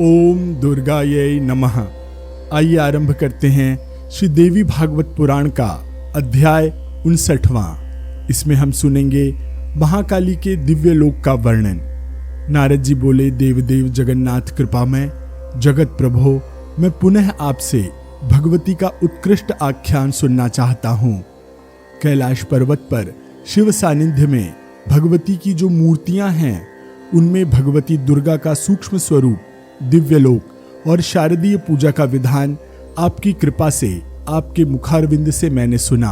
ओम दुर्गायै नमः। आइए आरंभ करते हैं श्री देवी भागवत पुराण का अध्याय 59वां। इसमें हम सुनेंगे महाकाली के दिव्य लोक का वर्णन। नारद जी बोले, देवदेव जगन्नाथ कृपामय जगत प्रभो, मैं पुनः आपसे भगवती का उत्कृष्ट आख्यान सुनना चाहता हूँ। कैलाश पर्वत पर शिव सानिध्य में भगवती की जो मूर्तियां हैं, उनमें भगवती दुर्गा का सूक्ष्म स्वरूप, दिव्यलोक और शारदीय पूजा का विधान आपकी कृपा से, आपके मुखारविंद से मैंने सुना।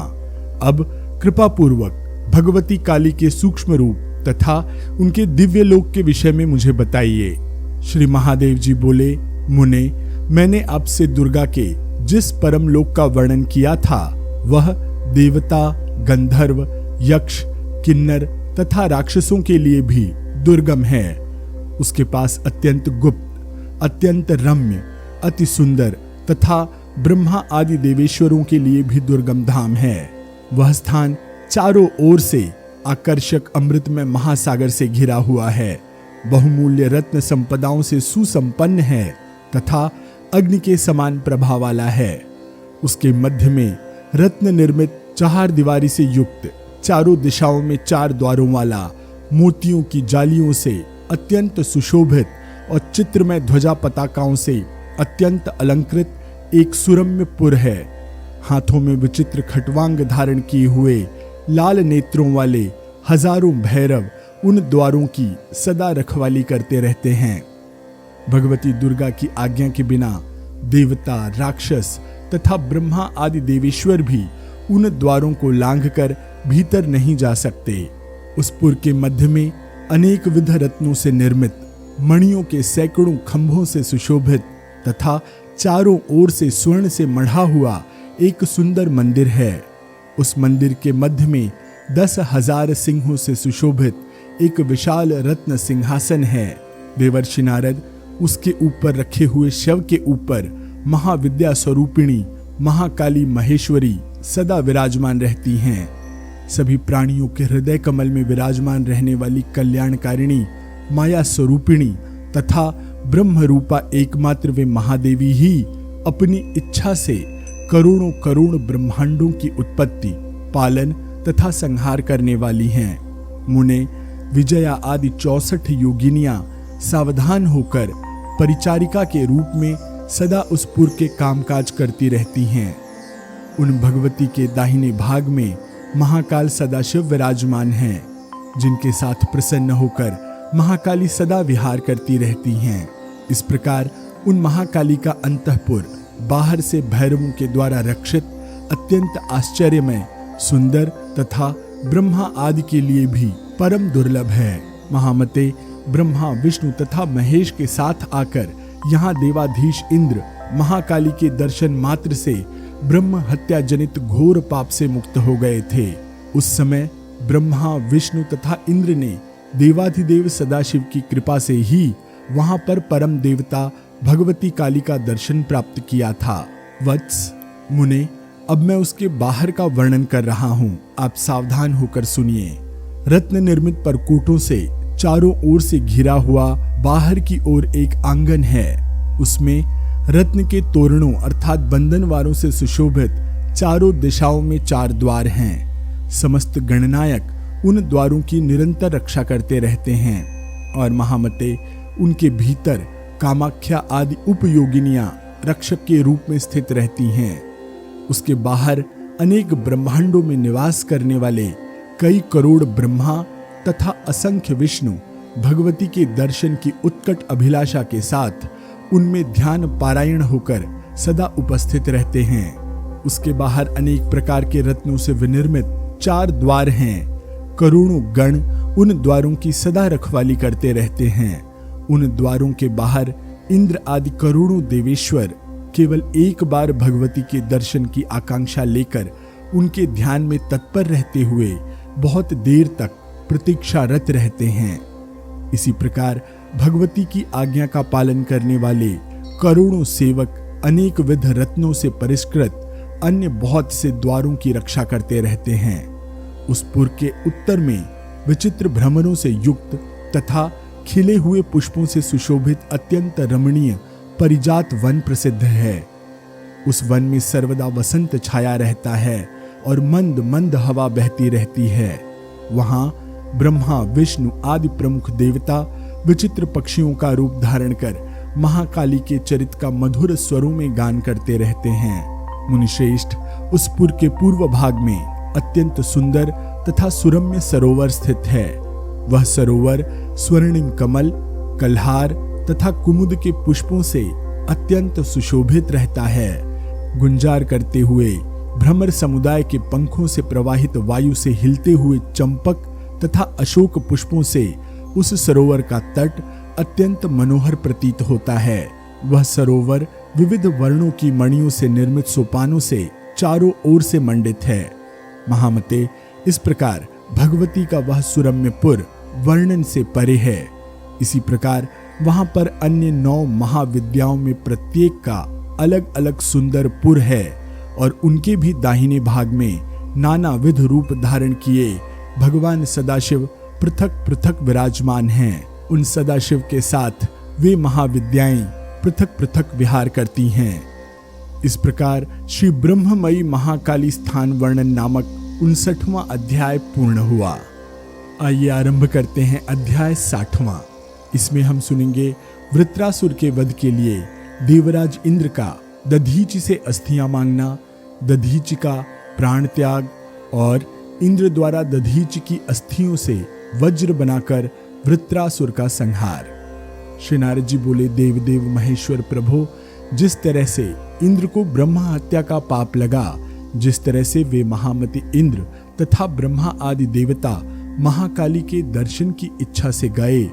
अब कृपा पूर्वक भगवती काली के सूक्ष्म रूप तथा उनके दिव्यलोक के विषय में मुझे बताइए। श्री महादेव जी बोले, मुने, मैंने आपसे दुर्गा के जिस परम लोक का वर्णन किया था, वह देवता, गंधर्व, यक्ष, किन्नर तथा राक्षसों के लिए भी दुर्गम है। उसके पास अत्यंत गुप्त, अत्यंत रम्य, अति सुंदर तथा ब्रह्मा आदि देवेश्वरों के लिए भी दुर्गम धाम है। वह स्थान चारों ओर से आकर्षक अमृतमय महासागर से घिरा हुआ है, बहुमूल्य रत्न संपदाओं से सुसंपन्न है तथा अग्नि के समान प्रभाव वाला है। उसके मध्य में रत्न निर्मित 4 दीवारी से युक्त, चारों दिशाओं में 4 द्वारों वाला, मोतियों की जालियों से अत्यंत सुशोभित और चित्रमय ध्वजा पताकाओं से अत्यंत अलंकृत एक सुरम्य पुर है। हाथों में विचित्र खटवांग धारण किए हुए लाल नेत्रों वाले हजारों भैरव उन द्वारों की सदा रखवाली करते रहते हैं। भगवती दुर्गा की आज्ञा के बिना देवता, राक्षस तथा ब्रह्मा आदि देवेश्वर भी उन द्वारों को लांघकर भीतर नहीं जा सकते। उस पुर के मध्य में अनेक विध रत्नों से निर्मित, मणियों के सैकड़ों खंभों से सुशोभित तथा चारों ओर से स्वर्ण से मढ़ा हुआ एक सुंदर मंदिर है। उस मंदिर के मध्य में 10,000 सिंहों से सुशोभित एक विशाल रत्न सिंहासन है। देवर्षि नारद उसके ऊपर रखे हुए शव के ऊपर महाविद्या स्वरूपिणी महाकाली महेश्वरी सदा विराजमान रहती हैं। सभी प्राणियों के हृदय कमल में विराजमान रहने वाली कल्याणकारिणी माया स्वरूपिणी तथा ब्रह्म रूपा एकमात्र वे महादेवी ही अपनी इच्छा से करोड़ों करोड़ ब्रह्मांडों की उत्पत्ति, पालन तथा संहार करने वाली हैं। मुने, विजया आदि 64 योगिनियां सावधान होकर परिचारिका के रूप में सदा उस पुर के कामकाज करती रहती हैं। उन भगवती के दाहिने भाग में महाकाल सदाशिव विराजमान हैं, जिनके साथ प्रसन्न होकर महाकाली सदा विहार करती रहती हैं। इस प्रकार उन महाकाली का अंतःपुर बाहर से भैरवों के द्वारा रक्षित, अत्यंत आश्चर्यमय, सुंदर तथा ब्रह्मा आदि के लिए भी परम दुर्लभ है। महामते, ब्रह्मा, विष्णु तथा महेश के साथ आकर यहाँ देवाधीश इंद्र महाकाली के दर्शन मात्र से ब्रह्म हत्या जनित घोर पाप से मुक्त हो गए थे। उस समय ब्रह्मा, विष्णु तथा इंद्र ने देवाधिदेव सदाशिव की कृपा से ही वहां पर परम देवता भगवती काली का दर्शन प्राप्त किया था। वत्स, मुने, अब मैं उसके बाहर का वर्णन कर रहा हूँ, आप सावधान होकर सुनिए। रत्न निर्मित परकोटों से चारों ओर से घिरा हुआ बाहर की ओर एक आंगन है। उसमें रत्न के तोरणों अर्थात बंधनवारों से सुशोभित चारों दिशाओं में 4 द्वार हैं। समस्त गणनायक उन द्वारों की निरंतर रक्षा करते रहते हैं और महामते, उनके भीतर कामाख्या आदि उपयोगिनियां रक्षक के रूप में स्थित रहती हैं। उसके बाहर अनेक ब्रह्मांडों में निवास करने वाले कई करोड़ ब्रह्मा तथा असंख्य विष्णु भगवती के दर्शन की उत्कट अभिलाषा के साथ उनमें ध्यान पारायण होकर सदा उपस्थित रहते हैं। उसके बाहर अनेक प्रकार के रत्नों से विनिर्मित 4 द्वार हैं। करोड़ों गण उन द्वारों की सदा रखवाली करते रहते हैं। उन द्वारों के बाहर इंद्र आदि करोड़ों देवेश्वर केवल एक बार भगवती के दर्शन की आकांक्षा लेकर उनके ध्यान में तत्पर रहते हुए बहुत देर तक प्रतीक्षारत रहते हैं। इसी प्रकार भगवती की आज्ञा का पालन करने वाले करोड़ों सेवक अनेक विध रत्नों से परिष्कृत अन्य बहुत से द्वारों की रक्षा करते रहते हैं। उस पुर के उत्तर में विचित्र भ्रमरों से युक्त तथा खिले हुए पुष्पों से सुशोभित अत्यंत रमणीय परिजात वन प्रसिद्ध है। उस वन में सर्वदा वसंत छाया रहता है और मंद मंद हवा बहती रहती है। वहां ब्रह्मा विष्णु आदि प्रमुख देवता विचित्र पक्षियों का रूप धारण कर महाकाली के चरित का मधुर स्वरों में गान करते रहते हैं। मुनिश्रेष्ठ, उस पुर के पूर्व भाग में अत्यंत सुंदर तथा सुरम्य सरोवर स्थित है। वह सरोवर स्वर्णिम कमल, कल्हार तथा कुमुद के पुष्पों से अत्यंत सुशोभित रहता है। गुंजार करते हुए भ्रमर समुदाय के पंखों से प्रवाहित वायु से हिलते हुए चंपक तथा अशोक पुष्पों से उस सरोवर का तट अत्यंत मनोहर प्रतीत होता है। वह सरोवर विविध वर्णों की मणियों से निर्मित सोपानों से चारों ओर से मंडित है। महामते, इस प्रकार भगवती का वह सुरम्यपुर वर्णन से परे है। इसी प्रकार वहां पर अन्य 9 महाविद्याओं में प्रत्येक का अलग अलग सुंदर पुर है और उनके भी दाहिने भाग में नानाविध रूप धारण किए भगवान सदाशिव पृथक पृथक विराजमान हैं। उन सदाशिव के साथ वे महाविद्याएं पृथक पृथक विहार करती हैं। इस प्रकार श्री ब्रह्ममयी महाकाली स्थान वर्णन नामक 59वां अध्याय पूर्ण हुआ। आइए आरंभ करते हैं अध्याय 60वां। इसमें हम सुनेंगे वृत्रासुर के वध के लिए देवराज इंद्र का दधीचि से अस्थियां मांगना, दधीचि का प्राण त्याग और इंद्र द्वारा दधीचि की अस्थियों से वज्र बनाकर वृत्रासुर का संहार। श्री नारद जी बोले, देव देव महेश्वर प्रभो, जिस तरह से इंद्र को ब्रह्मा हत्या का पाप लगा, जिस तरह से वे महामति इंद्र तथा ब्रह्मा आदि देवता महाकाली के दर्शन की इच्छा से गए,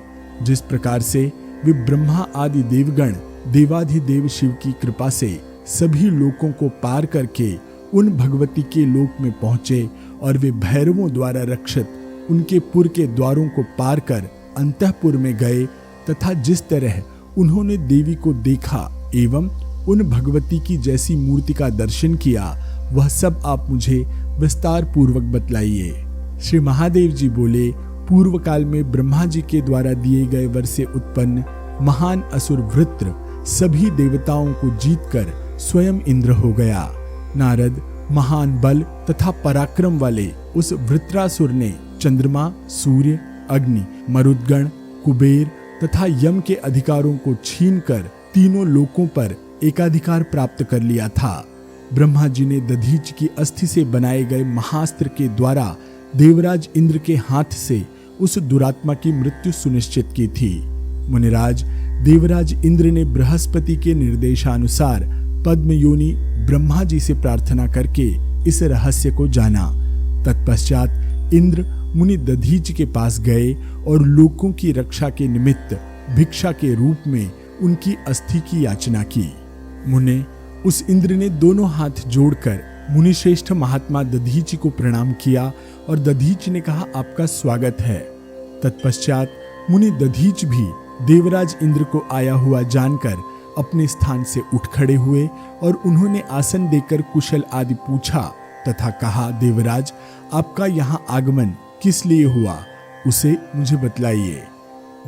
जिस प्रकार से वे ब्रह्मा आदि देवगण देवाधिदेव शिव की कृपा से सभी लोकों को पार करके उन भगवती के लोक में पहुंचे और वे भैरवों द्वारा रक्षित उनके पुर के द्वारों को पार कर अंतःपुर में गए, तथा जिस तरह उन्होंने देवी को देखा एवं उन भगवती की जैसी मूर्ति का दर्शन किया, वह सब आप मुझे विस्तार पूर्वक बतलाइए। श्री महादेव जी बोले, पूर्व काल में ब्रह्मा जी के द्वारा दिए गए वर से उत्पन्न महान असुर वृत्र सभी देवताओं को जीतकर स्वयं इंद्र हो गया। नारद, महान बल तथा पराक्रम वाले उस वृत्रासुर ने चंद्रमा, सूर्य, अग्नि, मरुदगण, कुबेर तथा यम के अधिकारों को छीनकर तीनों लोकों पर एकाधिकार प्राप्त कर लिया था। ब्रह्मा जी ने दधीच की अस्थि से बनाए गए महास्त्र के द्वारा देवराज इंद्र के हाथ से उस दुरात्मा की मृत्यु सुनिश्चित की थी। मुनिराज, देवराज इंद्र ने बृहस्पति के निर्देशानुसार पद्मयोनि ब्रह्मा जी से प्रार्थना करके इस रहस्य को जाना। तत्पश्चात इंद्र मुनि दधीच के पास गए और लोकों की रक्षा के निमित्त भिक्षा के रूप में उनकी अस्थि की याचना की। मुने, उस इंद्र ने दोनों हाथ जोड़कर मुनिश्रेष्ठ महात्मा दधीचि को प्रणाम किया और दधीच ने कहा, आपका स्वागत है। तत्पश्चात मुनि दधीच भी देवराज इंद्र को आया हुआ जानकर अपने स्थान से उठ खड़े हुए और उन्होंने आसन देकर कुशल आदि पूछा तथा कहा, देवराज, आपका यहाँ आगमन किस लिए हुआ, उसे मुझे बतलाइए।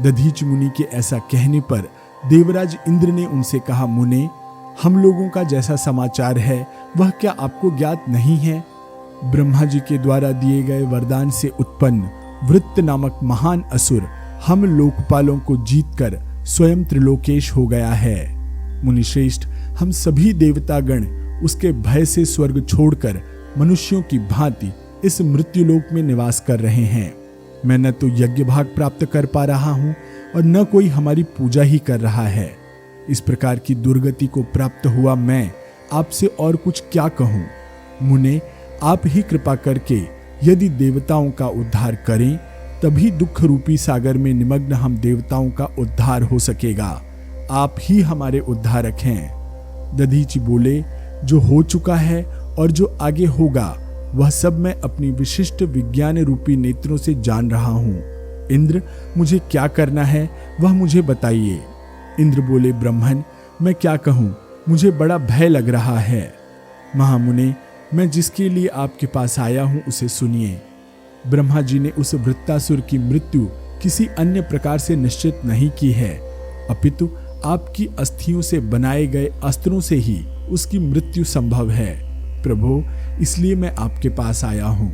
दधीच मुनि के ऐसा कहने पर देवराज इंद्र ने उनसे कहा, मुने, हम लोगों का जैसा समाचार है वह क्या आपको ज्ञात नहीं है? ब्रह्मा जी के द्वारा दिए गए वरदान से उत्पन्न वृत्त नामक महान असुर हम लोकपालों को जीतकर स्वयं त्रिलोकेश हो गया है। मुनिश्रेष्ठ, हम सभी देवतागण उसके भय से स्वर्ग छोड़कर मनुष्यों की भांति इस मृत्युलोक में निवास कर रहे हैं। मैं न तो यज्ञ भाग प्राप्त कर पा रहा हूं और न कोई हमारी पूजा ही कर रहा है। इस प्रकार की दुर्गति को प्राप्त हुआ मैं आपसे और कुछ क्या कहूं? मुने, आप ही कृपा करके यदि देवताओं का उद्धार करें, तभी दुख रूपी सागर में निमग्न हम देवताओं का उद्धार हो सकेगा। आप ही हमारे उद्धारक हैं। दधीचि बोले, जो हो चुका है और जो आगे होगा वह सब मैं अपनी विशिष्ट विज्ञान रूपी नेत्रों से जान रहा हूँ। इंद्र, मुझे क्या करना है वह मुझे बताइए। इंद्र बोले, ब्रह्मन, मैं क्या कहूँ, मुझे बड़ा भय लग रहा है। महामुने, मैं जिसके लिए आपके पास आया हूँ उसे सुनिए। ब्रह्मा जी ने उस वृत्तासुर की मृत्यु किसी अन्य प्रकार से निश्चित नहीं की है, अपितु आपकी अस्थियों से बनाए गए अस्त्रों से ही उसकी मृत्यु संभव है। प्रभु, इसलिए मैं आपके पास आया हूँ।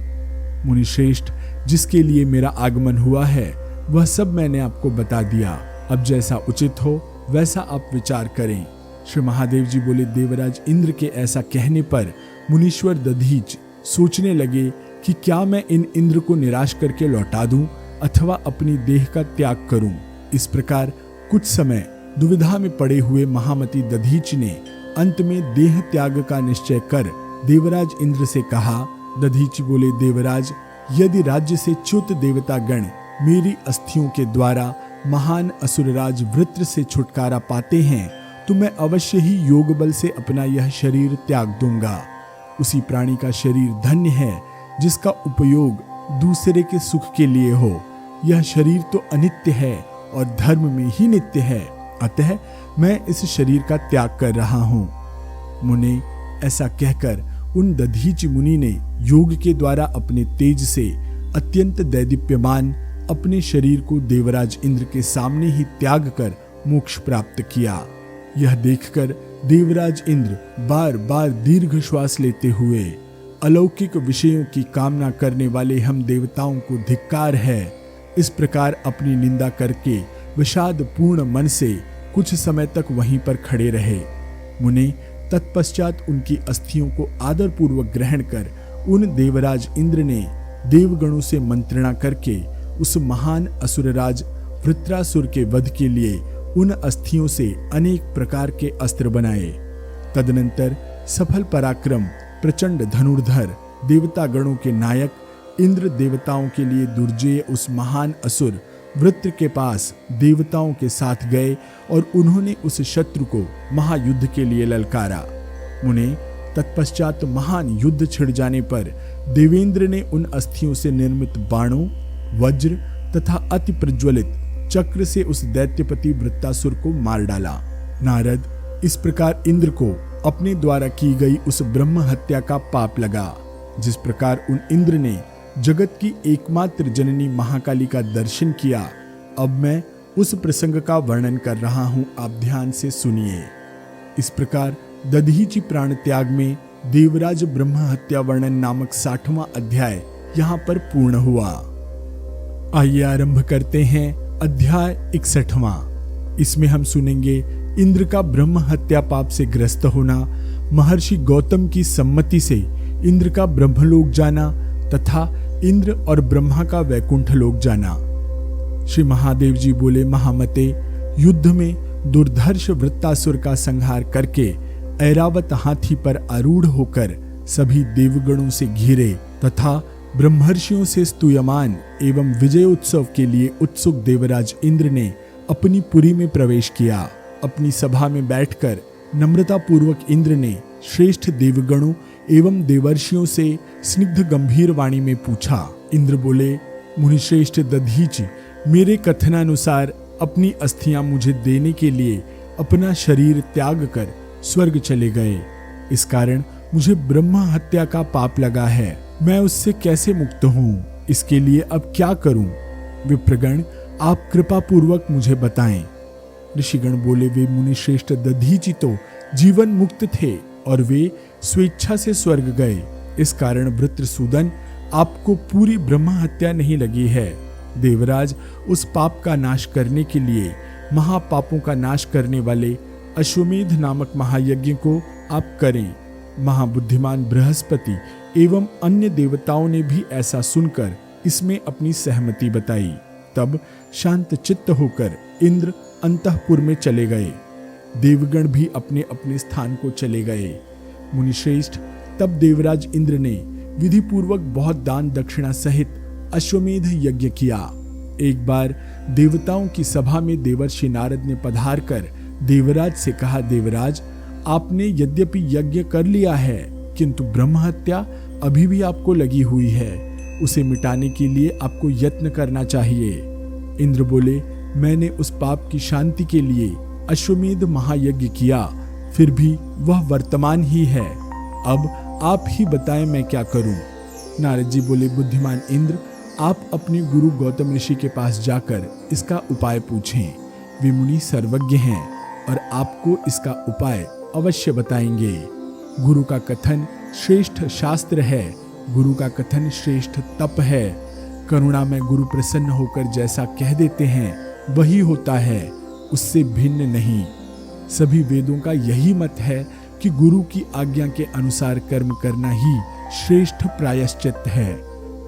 मुनिश्रेष्ठ, जिसके लिए मेरा आगमन हुआ है वह सब मैंने आपको बता दिया। अब जैसा उचित हो वैसा आप विचार करें। श्री महादेव जी बोले, देवराज इंद्र के ऐसा कहने पर मुनीश्वर दधीच सोचने लगे कि क्या मैं इन इंद्र को निराश करके लौटा दूं अथवा अपनी देह का त्याग करूं। इस प्रकार कुछ समय दुविधा में पड़े हुए महामती दधीच ने अंत में देह त्याग का निश्चय कर देवराज इंद्र से कहा। दधीच बोले, देवराज, यदि राज्य से च्युत देवता गण मेरी अस्थियों के द्वारा महान असुरराज वृत्र से छुटकारा पाते हैं तो मैं अवश्य ही योग बल से अपना यह शरीर त्याग दूंगा। उसी प्राणी का शरीर धन्य है जिसका उपयोग दूसरे के सुख के लिए हो। यह शरीर तो अनित्य है और धर्म में ही नित्य है, अतः मैं इस शरीर का त्याग कर रहा हूँ। मुने, ऐसा कहकर उन दधीच मुनि ने योग के द्वारा अपने तेज से अत्यंत दैदीप्यमान अपने शरीर को देवराज इंद्र के सामने ही त्याग कर मोक्ष प्राप्त किया। यह देखकर देवराज इंद्र बार बार दीर्घ श्वास लेते हुए, अलौकिक विषयों की कामना करने वाले हम देवताओं को धिक्कार है, इस प्रकार अपनी निंदा करके विषाद पूर्ण मन से कुछ समय तक वहीं पर खड़े रहे। मुने, तत्पश्चात उनकी अस्थियों को आदर पूर्वक ग्रहण कर उन देवराज इंद्र ने देवगणों से मंत्रणा करके उस महान असुरराज वृत्रासुर के वध के लिए उन अस्थियों से अनेक प्रकार के अस्त्र बनाए। तदनंतर सफल पराक्रम प्रचंड धनुर्धर देवता गणों के नायक इंद्र देवताओं के लिए दुर्जेय उस महान असुर वृत्र के पास देवताओं के साथ गए और उन्होंने उस शत्रु को महायुद्ध के लिए ललकारा। मुने, तत्पश्चात महान युद्ध छिड़ जाने पर देवेंद्र ने उन अस्थियों से निर्मित बाणों, वज्र तथा अति प्रज्वलित चक्र से उस दैत्यपति वृत्तासुर को मार डाला। नारद, इस प्रकार इंद्र को अपने द्वारा की गई उस ब्रह्म हत्या का पाप लगा। जिस प्रकार उन इंद्र ने जगत की एकमात्र जननी महाकाली का दर्शन किया, अब मैं उस प्रसंग का वर्णन कर रहा हूं, आप ध्यान से सुनिए। इस प्रकार दधीचि प्राण त्याग में देवराज ब्रह्म हत्या वर्णन नामक 60वां अध्याय यहाँ पर पूर्ण हुआ। आइए आरंभ करते हैं अध्याय 61वां। इसमें हम सुनेंगे इंद्र का ब्रह्म हत्या पाप से ग्रस्त होना, महर्षि गौतम की सम्मति से इंद्र का ब्रह्मलोक जाना तथा इंद्र और ब्रह्मा का वैकुंठ लोक जाना। श्री महादेव जी बोले, महामते, युद्ध में दुर्धर्ष वृत्तासुर का संहार करके ऐरावत हाथी पर आरूढ़ होकर सभी देवगणों से घिरे तथा ब्रह्मर्षियों से स्तूयमान एवं विजय उत्सव के लिए उत्सुक देवराज इंद्र ने अपनी पुरी में प्रवेश किया। अपनी सभा में बैठकर नम्रता पूर्वक इंद्र ने श्रेष्ठ देवगणों एवं देवर्षियों से स्निग्ध गंभीर वाणी में पूछा। इंद्र बोले, मुनिश्रेष्ठ दधीच, मेरे कथनानुसार अपनी अस्थियां मुझे देने के लिए अपना शरीर त्याग कर स्वर्ग चले गए। इस कारण मुझे ब्रह्म हत्या का पाप लगा है। मैं उससे कैसे मुक्त हूँ? इसके लिए अब क्या करूं? विप्रगण, आप कृपा पूर्वक मुझे बताएं। ऋषिगण बोले, वे मुनिश्रेष्ठ दधीचि तो जीवन मुक्त थे और वे स्वेच्छा से स्वर्ग गए। इस कारण वृत्रसूदन, आपको पूरी ब्रह्म हत्या नहीं लगी है। देवराज, उस पाप का नाश करने के लिए महापापों का नाश करने वाले अश्वमेध नामक महायज्ञ को आप करें। महाबुद्धिमान बृहस्पति एवं अन्य देवताओं ने भी ऐसा सुनकर इसमें अपनी सहमति बताई। तब शांत चित्त होकर इंद्र अंतःपुर में चले गए। देवगण भी अपने अपने स्थान को चले गए। मुनिश्रेष्ठ, तब देवराज इंद्र ने विधि पूर्वक बहुत दान दक्षिणा सहित अश्वमेध यज्ञ किया। एक बार देवताओं की सभा में देवर्षि नारद ने पधार कर देवराज से कहा, देवराज, आपने यद्यपि यज्ञ कर लिया है किंतु ब्रह्म हत्या अभी भी आपको लगी हुई है। उसे मिटाने के लिए आपको यत्न करना चाहिए। इंद्र बोले, मैंने उस पाप की शांति के लिए अश्वमेध महायज्ञ किया, फिर भी वह वर्तमान ही है। अब आप ही बताएं मैं क्या करूं? नारद जी बोले, बुद्धिमान इंद्र, आप अपने गुरु गौतम ऋषि के पास जाकर इसका उपाय पूछें। वे मुनि सर्वज्ञ हैं और आपको इसका उपाय अवश्य बताएंगे। गुरु का कथन श्रेष्ठ शास्त्र है, गुरु का कथन श्रेष्ठ तप है। करुणा में गुरु प्रसन्न होकर जैसा कह देते हैं वही होता है, उससे भिन्न नहीं। सभी वेदों का यही मत है कि गुरु की आज्ञा के अनुसार कर्म करना ही श्रेष्ठ प्रायश्चित है।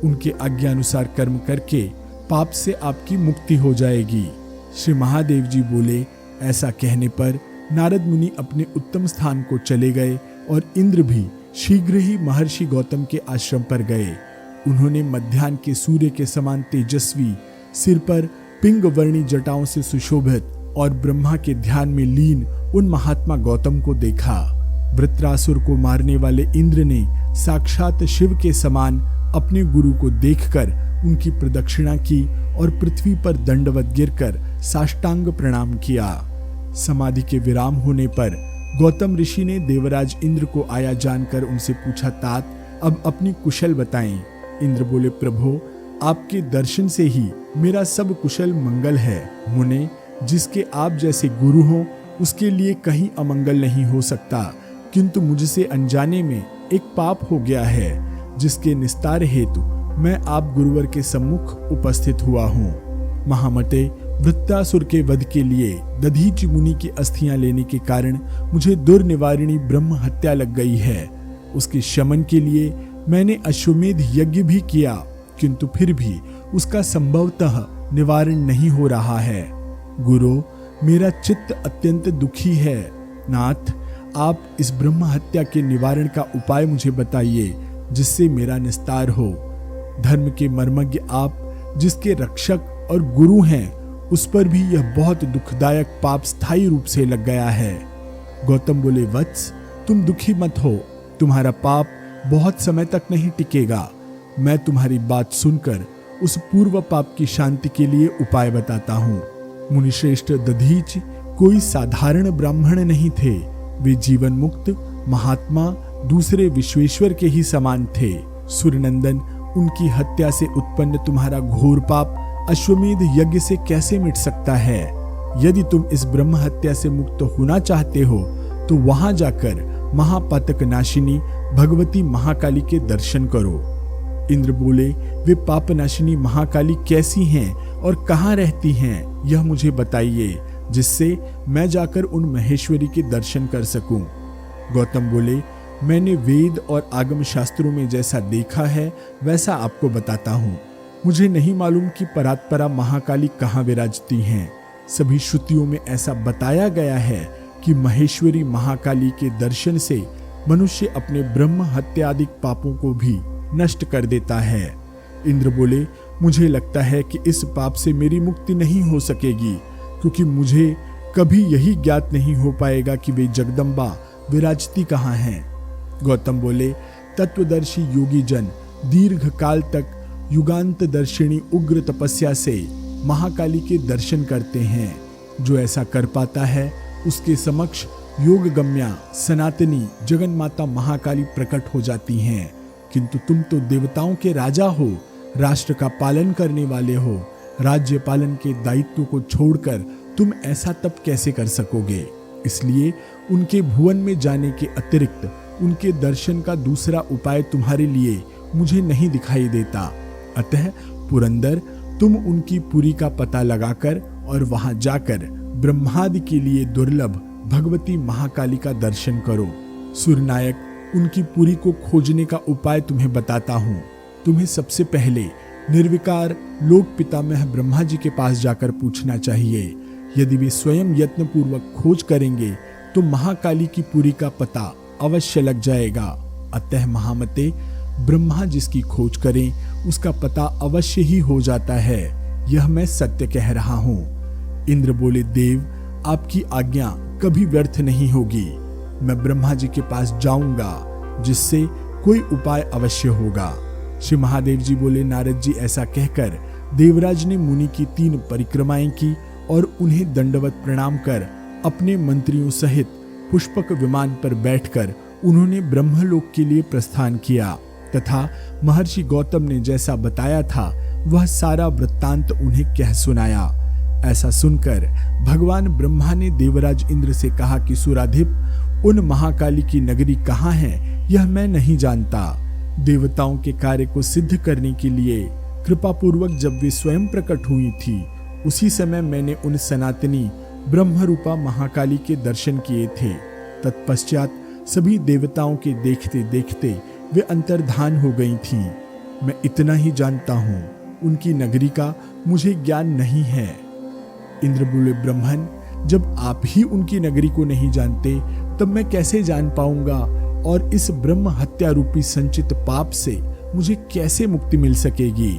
उनके आज्ञा अनुसार कर्म करके पाप से आपकी मुक्ति हो जाएगी। श्री महादेव जी बोले, ऐसा कहने पर नारद मुनि अपने उत्तम स्थान को चले गए और इंद्र भी शीघ्र ही महर्षि गौतम के आश्रम पर गए। उन्होंने मध्याह्न के सूर्य के समान तेजस्वी, सिर पर पिंग वर्णी जटाओं से सुशोभित और ब्रह्मा के ध्यान में लीन उन महात्मा गौतम को देखा। वृत्रासुर को मारने वाले इंद्र ने साक्षात शिव के समान अपने गुरु को देखकर उनकी प्रदक्षिणा की और पृथ्वी पर दंडवत गिरकर साष्टांग प्रणाम किया। समाधि के विराम होने पर गौतम ऋषि ने देवराज इंद्र को आया जानकर उनसे पूछा, तात अब अपनी कुशल बताएं। इंद्र बोले, प्रभो आपके दर्शन से ही मेरा सब कुशल मंगल है। मुने, जिसके आप जैसे गुरु हो उसके लिए कहीं अमंगल नहीं हो सकता, किंतु मुझसे अनजाने में एक पाप हो गया है, जिसके निस्तार हेतु मैं आप गुरुवर के सम्मुख उपस्थित हुआ हूँ। महामते, वृत्रासुर के वध के लिए दधीचि मुनि की अस्थियां लेने के कारण मुझे दुर्निवारिणी ब्रह्म हत्या लग गई है। उसके शमन के लिए मैंने अश्वमेध यज्ञ भी किया, किंतु फिर भी उसका संभवतः निवारण नहीं हो रहा है। गुरु, मेरा चित्त अत्यंत दुखी है। नाथ, आप इस ब्रह्म हत्या के निवारण का उपाय मुझे बताइए, जिससे मेरा निस्तार हो। धर्म के मर्मज्ञ आप, जिसके रक्षक और गुरु हैं, उस पर भी यह बहुत दुखदायक पाप स्थायी रूप से लग गया है। गौतम बोले, वत्स तुम दुखी मत हो, तुम्हारा पाप बहुत समय तक नहीं टिकेगा। मैं तुम्हारी बात सुनकर उस पूर्व पाप की शांति के लिए उपाय बताता हूँ। मुनिश्रेष्ठ दधीच कोई साधारण ब्राह्मण नहीं थे। वे जीवन मुक्त महात्मा, दूसरे विश्वेश्वर के ही समान थे। सूर्यनंदन, उनकी हत्या से उत्पन्न तुम्हारा घोर पाप अश्वमेध यज्ञ से कैसे मिट सकता है? यदि तुम इस ब्रह्म हत्या से मुक्त होना चाहते हो तो वहां जाकर महापातक नाशिनी भगवती महाकाली के दर्शन करो। इंद्र बोले, वे पापनाशिनी महाकाली कैसी हैं और कहाँ रहती हैं, यह मुझे बताइए, जिससे मैं जाकर उन महेश्वरी के दर्शन कर सकूं। गौतम बोले, मैंने वेद और आगम शास्त्रों में जैसा देखा है वैसा आपको बताता हूँ। मुझे नहीं मालूम कि परात्परा महाकाली कहाँ विराजती हैं। सभी श्रुतियों में ऐसा बताया गया है कि महेश्वरी महाकाली के दर्शन से मनुष्य अपने ब्रह्म हत्यादि पापों को भी नष्ट कर देता है। इंद्र बोले, मुझे लगता है कि इस पाप से मेरी मुक्ति नहीं हो सकेगी, क्योंकि मुझे कभी यही ज्ञात नहीं हो पाएगा कि वे जगदम्बा विराजती कहाँ हैं। गौतम बोले, तत्वदर्शी योगी जन दीर्घ काल तक युगांत दर्शिनी उग्र तपस्या से महाकाली के दर्शन करते हैं। जो ऐसा कर पाता है उसके समक्ष योग गम्या सनातनी जगन माता महाकाली प्रकट हो जाती हैं। किंतु तुम तो देवताओं के राजा हो, राष्ट्र का पालन करने वाले हो। राज्य पालन के दायित्व को छोड़कर तुम ऐसा तप कैसे कर सकोगे? इसलिए उनके भुवन में जाने के अतिरिक्त उनके दर्शन का दूसरा उपाय तुम्हारे लिए मुझे नहीं दिखाई देता। अतः पुरंदर, तुम उनकी पुरी का पता लगाकर और वहां जाकर ब्रह्मादि के लिए दुर्लभ भगवती महाकाली का दर्शन करो। सूर्यनायक, उनकी पुरी को खोजने का उपाय तुम्हें बताता हूँ। तुम्हें सबसे पहले निर्विकार लोक पितामह ब्रह्मा जी के पास जाकर पूछना चाहिए। यदि वे स्वयं यत्न पूर्वक खोज करेंगे तो महाकाली की पुरी का पता अवश्य लग जाएगा। अतः महामते, ब्रह्मा जिसकी खोज करें उसका पता अवश्य ही हो जाता है। यह मैं सत्य कह रहा हूँ। इंद्र बोले, देव आपकी आज्ञा कभी व्यर्थ नहीं होगी। मैं ब्रह्मा जी के पास जाऊंगा, जिससे कोई उपाय अवश्य होगा। श्री महादेव जी बोले, नारद जी, ऐसा कहकर देवराज ने मुनि की 3 परिक्रमाएं की और उन्हें दंडवत प्रणाम कर अपने मंत्रियों सहित पुष्पक विमान पर बैठकर उन्होंने ब्रह्मलोक के लिए प्रस्थान किया तथा महर्षि गौतम ने जैसा बताया था वह सारा वृत्तांत उन्हें कह सुनाया। ऐसा सुनकर भगवान ब्रह्मा ने देवराज इंद्र से कहा कि सुराधिप, उन महाकाली की नगरी कहाँ है यह मैं नहीं जानता। देवताओं के कार्य को सिद्ध करने के लिए कृपा पूर्वक जब वे स्वयं प्रकट हुई थी, उसी समय मैंने उन सनातनी ब्रह्मरूपा महाकाली के दर्शन किए थे। तत्पश्चात सभी देवताओं के देखते देखते वे अंतर्धान हो गई थीं। मैं इतना ही जानता हूँ, उनकी नगरी का मुझे ज्ञान नहीं है। इंद्र बोले, ब्रह्मन, जब आप ही उनकी नगरी को नहीं जानते तब मैं कैसे जान पाऊंगा, और इस ब्रह्म हत्या रूपी संचित पाप से मुझे कैसे मुक्ति मिल सकेगी।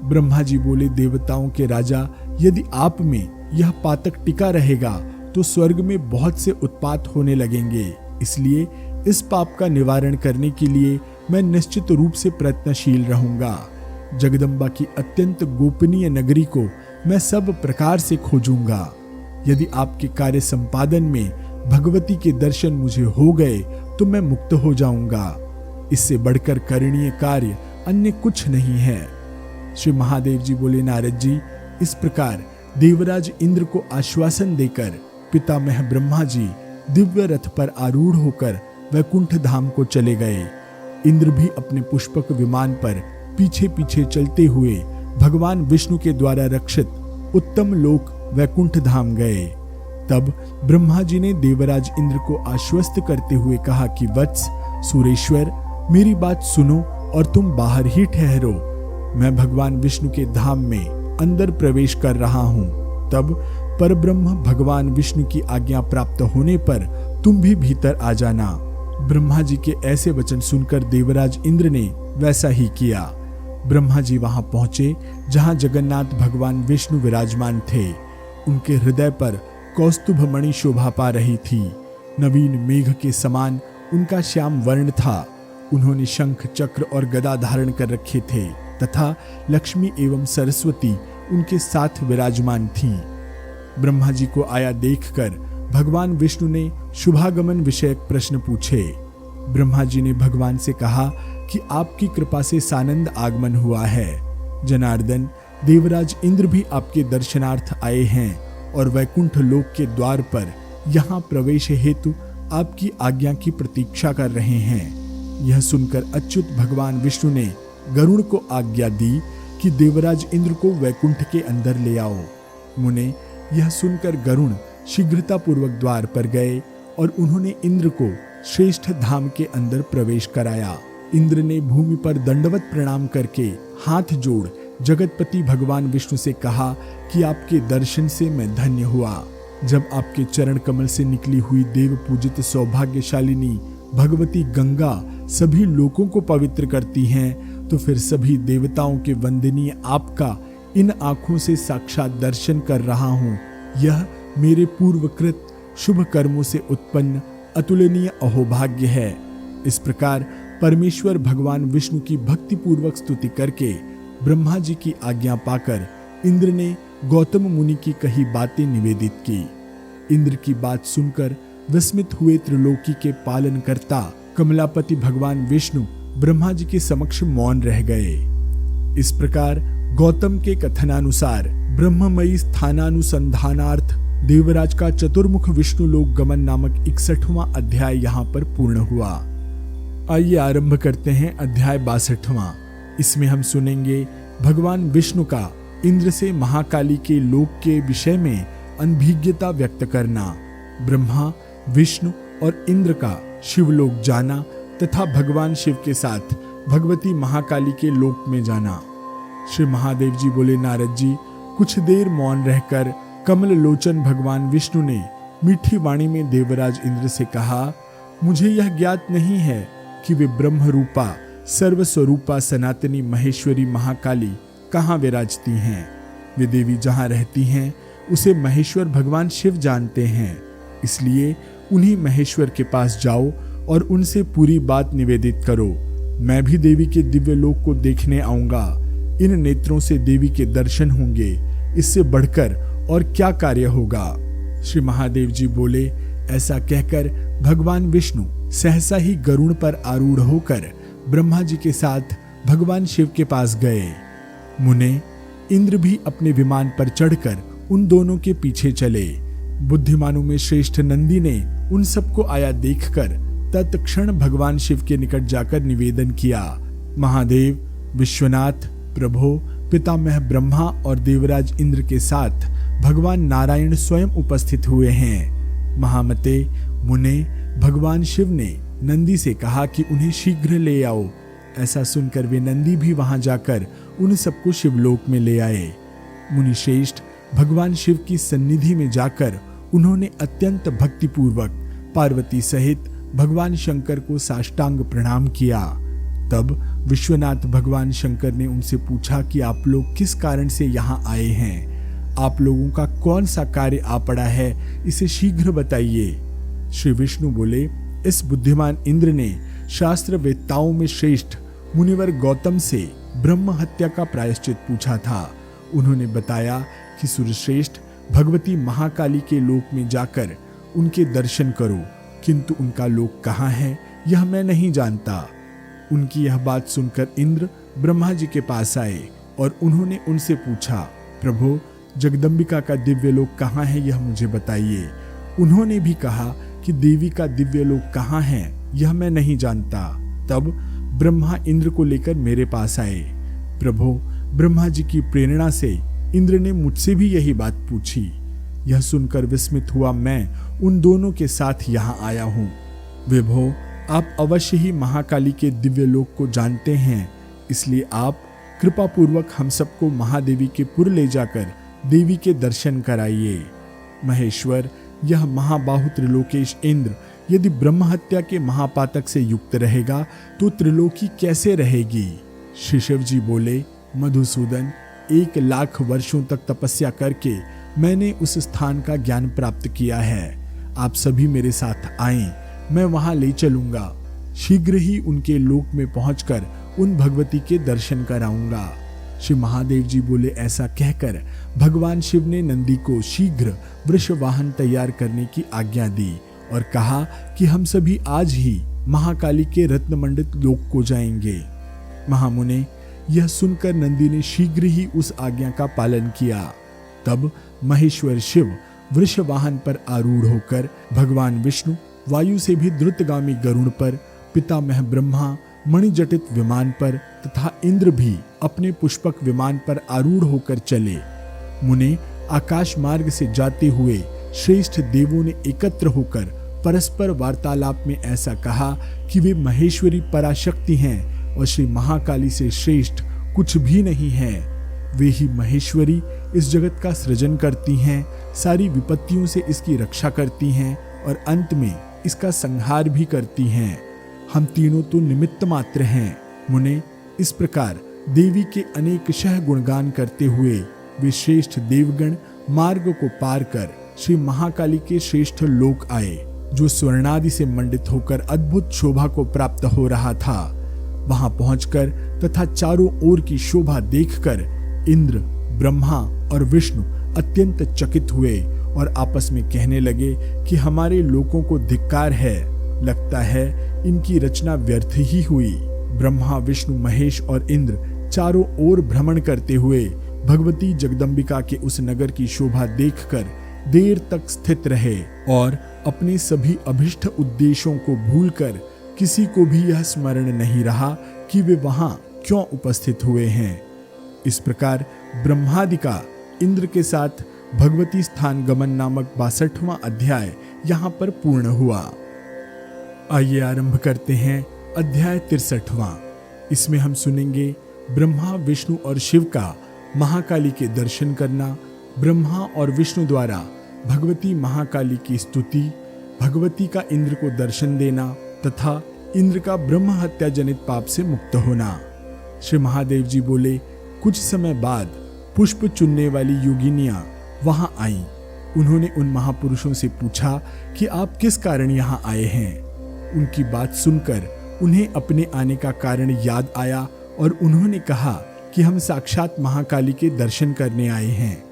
ब्रह्मा जी बोले, देवताओं के राजा, यदि आप में यह पातक टिका रहेगा तो स्वर्ग में बहुत से उत्पात होने लगेंगे। इसलिए इस पाप का निवारण करने के लिए मैं निश्चित रूप से प्रयत्नशील रहूंगा। जगदम्बा की अत्यंत गोपनीय नगरी को मैं सब प्रकार से खोजूंगा। यदि आपके कार्य संपादन में भगवती के दर्शन मुझे हो गए तो मैं मुक्त हो जाऊंगा। इससे बढ़कर करणीय कार्य अन्य कुछ नहीं है। श्री महादेव जी बोले, नारद जी, इस प्रकार देवराज इंद्र को आश्वासन देकर पितामह ब्रह्मा जी दिव्य रथ पर आरूढ़ होकर वैकुंठ धाम को चले गए। इंद्र भी अपने पुष्पक विमान पर पीछे पीछे चलते हुए भगवान विष्णु के द्वारा रक्षित उत्तम लोक वैकुंठ धाम गए। तब ब्रह्मा जी ने देवराज इंद्र को आश्वस्त करते हुए कहा कि वत्स, सुरेश्वर, मेरी बात सुनो और तुम बाहर ही ठहरो। मैं भगवान विष्णु के धाम में अंदर प्रवेश कर रहा हूँ। तब परब्रह्म भगवान विष्णु की आज्ञा प्राप्त होने पर तुम भी भीतर आ जाना। ब्रह्मा जी के ऐसे वचन सुनकर देवराज इंद्र ने वैसा ही किया। ब्रह्मा जी वहां पहुंचे जहां जगन्नाथ भगवान विष्णु विराजमान थे। उनके हृदय पर कौस्तुभ मणि शोभा पा रही थी। नवीन मेघ के समान उनका श्याम वर्ण था। उन्होंने शंख, चक्र और गदा धारण कर रखे थे तथा लक्ष्मी एवं सरस्वती उनके साथ विराजमान थीं। ब्रह्मा जी को आया देखकर भगवान विष्णु ने शुभागमन विषयक प्रश्न पूछे। ब्रह्मा जी ने भगवान से कहा कि आपकी कृपा से सानंद आगमन हुआ है। जनार्दन, देवराज इंद्र भी आपके दर्शनार्थ आए हैं और वैकुंठ लोक के द्वार पर यहाँ प्रवेश हेतु आपकी आज्ञा की प्रतीक्षा कर रहे हैं। यह सुनकर अच्युत भगवान विष्णु ने गरुड़ को आज्ञा दी कि देवराज इंद्र को वैकुंठ के अंदर ले आओ। मुने, यह सुनकर गरुड़ शीघ्रता पूर्वक द्वार पर गए और उन्होंने इंद्र को श्रेष्ठ धाम के अंदर प्रवेश कराया। इंद्र ने भूमि पर दंडवत प्रणाम करके हाथ जोड़ जगतपति भगवान विष्णु से कहा कि आपके दर्शन से मैं धन्य हुआ। जब आपके चरण कमल से निकली हुई देव पूजित सौभाग्यशालिनी भगवती गंगा सभी लोगों को पवित्र करती हैं, तो फिर सभी देवताओं के वंदनीय आपका इन आंखों से साक्षात दर्शन कर रहा हूँ। यह मेरे पूर्वकृत शुभ कर्मों से उत्पन्न अतुलनीय अहोभाग्य है। इस प्रकार परमेश्वर भगवान विष्णु की भक्ति पूर्वक स्तुति करके ब्रह्मा जी की आज्ञा पाकर इंद्र ने गौतम मुनि की कही बातें निवेदित की। इंद्र की बात सुनकर विस्मित हुए त्रिलोकी के पालन करता कमलापति भगवान विष्णु ब्रह्मा जी के समक्ष मौन रह गए। इस प्रकार गौतम के कथनानुसार ब्रह्ममयी स्थानानुसंधानार्थ देवराज का चतुर्मुख विष्णु लोक गमन नामक 61वां अध्याय यहाँ पर पूर्ण हुआ। आइए आरंभ करते हैं अध्याय 62वां। इसमें हम सुनेंगे भगवान विष्णु का इंद्र से महाकाली के लोक के विषय में अनभिज्ञता व्यक्त करना, ब्रह्मा, विष्णु और इंद्र का शिवलोक जाना तथा भगवान शिव के साथ भगवती महाकाली के लोक में जाना। श्री महादेव जी बोले, नारद जी, कुछ देर मौन रहकर कमल लोचन भगवान विष्णु ने मीठी वाणी में देवराज इंद्र से कहा, मुझे यह ज्ञात नहीं है कि वे ब्रह्म रूपा सर्वस्वरूपा सनातनी महेश्वरी महाकाली कहाँ विराजती हैं। वे देवी जहाँ रहती हैं उसे महेश्वर भगवान शिव जानते हैं। इसलिए उन्हीं महेश्वर के पास जाओ और उनसे पूरी बात निवेदित करो। मैं भी देवी के दिव्य लोक को देखने आऊंगा। इन नेत्रों से देवी के दर्शन होंगे, इससे बढ़कर और क्या कार्य होगा। श्री महादेव जी बोले, ऐसा कहकर भगवान विष्णु सहसा ही गरुड़ पर आरूढ़ होकर ब्रह्मा जी के साथ भगवान शिव के पास गए। मुने इंद्र भी अपने विमान पर चढ़कर उन दोनों के पीछे चले। बुद्धिमानों में श्रेष्ठ नंदी ने उन सबको आया देखकर तत्क्षण भगवान शिव के निकट जाकर निवेदन किया, महादेव, विश्वनाथ, प्रभो, पितामह ब्रह्मा और देवराज इंद्र के साथ भगवान नारायण स्वयं उपस्थित हुए हैं। महामते, मुने, भगवान शिव ने नंदी से कहा कि उन्हें शीघ्र ले आओ। ऐसा सुनकर वे नंदी भी वहां जाकर उन सबको शिवलोक में ले आए। मुनि श्रेष्ठ भगवान शिव की सन्निधि में जाकर उन्होंने अत्यंत भक्तिपूर्वक पार्वती सहित भगवान शंकर को साष्टांग प्रणाम किया। तब विश्वनाथ भगवान शंकर ने उनसे पूछा कि आप लोग किस कारण से यहाँ आए हैं? आप लोगों का कौन सा कार्य आ पड़ा है, इसे शीघ्र बताइए। श्री विष्णु बोले, इस बुद्धिमान इंद्र ने शास्त्र वेत्ताओं में श्रेष्ठ मुनिवर गौतम से ब्रह्म हत्या का प्रायश्चित पूछा था। उन्होंने बताया कि सूर्यश्रेष्ठ भगवती महाकाली के लोक में जाकर उनके दर्शन करो, किंतु उनका लोक कहाँ है यह मैं नहीं जानता। उनकी यह बात सुनकर इंद्र ब्रह्मा जी के पास आए और उन्होंने उनसे पूछा, प्रभु, जगदम्बिका का दिव्य लोक कहाँ है यह मुझे बताइए। उन्होंने भी कहा कि देवी का दिव्य लोक कहाँ है यह मैं नहीं जानता। तब ब्रह्मा इंद्र को लेकर मेरे पास आए। प्रभु, ब्रह्मा जी की प्रेरणा से इंद्र ने मुझसे भी यही बात पूछी। यह सुनकर विस्मित हुआ मैं उन दोनों के साथ यहाँ आया हूँ। विभो, आप अवश्य ही महाकाली के दिव्य लोक को जानते हैं, इसलिए आप कृपा पूर्वक हम सबको महादेवी के पुर ले जाकर देवी के दर्शन कराइए। महेश्वर, यह महाबाहु त्रिलोकेश इंद्र यदि ब्रह्म हत्या के महापातक से युक्त रहेगा तो त्रिलोकी कैसे रहेगी? श्री शिव जी बोले, मधुसूदन, 1,00,000 वर्षों तक तपस्या करके मैंने उस स्थान का ज्ञान प्राप्त किया है। आप सभी मेरे साथ आएं, मैं वहां ले चलूंगा। शीघ्र ही उनके लोक में पहुंचकर उन भगवती के दर्शन कराऊंगा। श्री महादेव जी बोले, ऐसा कहकर भगवान शिव ने नंदी को शीघ्र वृष वाहन तैयार करने की आज्ञा दी और कहा कि हम सभी आज ही महाकाली के रत्नमंडित लोक को जाएंगे। महामुने, यह सुनकर नंदी ने शीघ्र ही उस आज्ञा का पालन किया। तब महेश्वर शिव वृष वाहन पर आरूढ़ होकर भगवान विष्णु वायु से भी द्रुतगामी गरुड़ पर, पितामह ब्रह्मा मणिजटित विमान पर तथा इंद्र भी अपने पुष्पक विमान पर आरूढ़ होकर चले। मुने, आकाश मार्ग से जाते हुए श्रेष्ठ देवों ने एकत्र होकर परस्पर वार्तालाप में ऐसा कहा कि वे महेश्वरी पराशक्ति हैं और श्री महाकाली से श्रेष्ठ कुछ भी नहीं है। वे ही महेश्वरी इस जगत का सृजन करती हैं, सारी विपत्तियों से इसकी रक्षा करती हैं और अंत में इसका संहार भी करती हैं। हम तीनों तो निमित्त मात्र हैं। मुने, इस प्रकार देवी के अनेक शह गुणगान करते हुए वे श्रेष्ठ देवगण मार्ग को पार कर श्री महाकाली के श्रेष्ठ लोक आए, जो स्वर्णादि से मंडित होकर अद्भुत शोभा को प्राप्त हो रहा था। वहां पहुंचकर तथा चारों ओर की शोभा देखकर इंद्र, ब्रह्मा और विष्णु अत्यंत चकित हुए और आपस में कहने लगे कि हमारे लोकों को धिक्कार है, लगता है इनकी रचना व्यर्थ ही हुई। ब्रह्मा, विष्णु, महेश और इंद्र चारों ओर भ्रमण करते हुए भगवती जगदम्बिका के उस नगर की शोभा देखकर देर तक स्थित रहे और अपने सभी अभिष्ट उद्देश्यों को भूलकर किसी को भी यह स्मरण नहीं रहा कि वे वहां क्यों उपस्थित हुए हैं। इस प्रकार ब्रह्मादि का इंद्र के साथ भगवती स्थान गमन नामक 62वां अध्याय यहाँ पर पूर्ण हुआ। आइए आरंभ करते हैं अध्याय 63वां। इसमें हम सुनेंगे ब्रह्मा, विष्णु और शिव का महाकाली के दर्शन करना, ब्रह्मा और विष्णु द्वारा भगवती महाकाली की स्तुति, भगवती का इंद्र को दर्शन देना तथा इंद्र का ब्रह्म हत्या जनित पाप से मुक्त होना। श्री महादेव जी बोले, कुछ समय बाद पुष्प चुनने वाली योगिनियां वहां आईं। उन्होंने उन महापुरुषों से पूछा कि आप किस कारण यहाँ आए हैं। उनकी बात सुनकर उन्हें अपने आने का कारण याद आया और उन्होंने कहा कि हम साक्षात महाकाली के दर्शन करने आए हैं।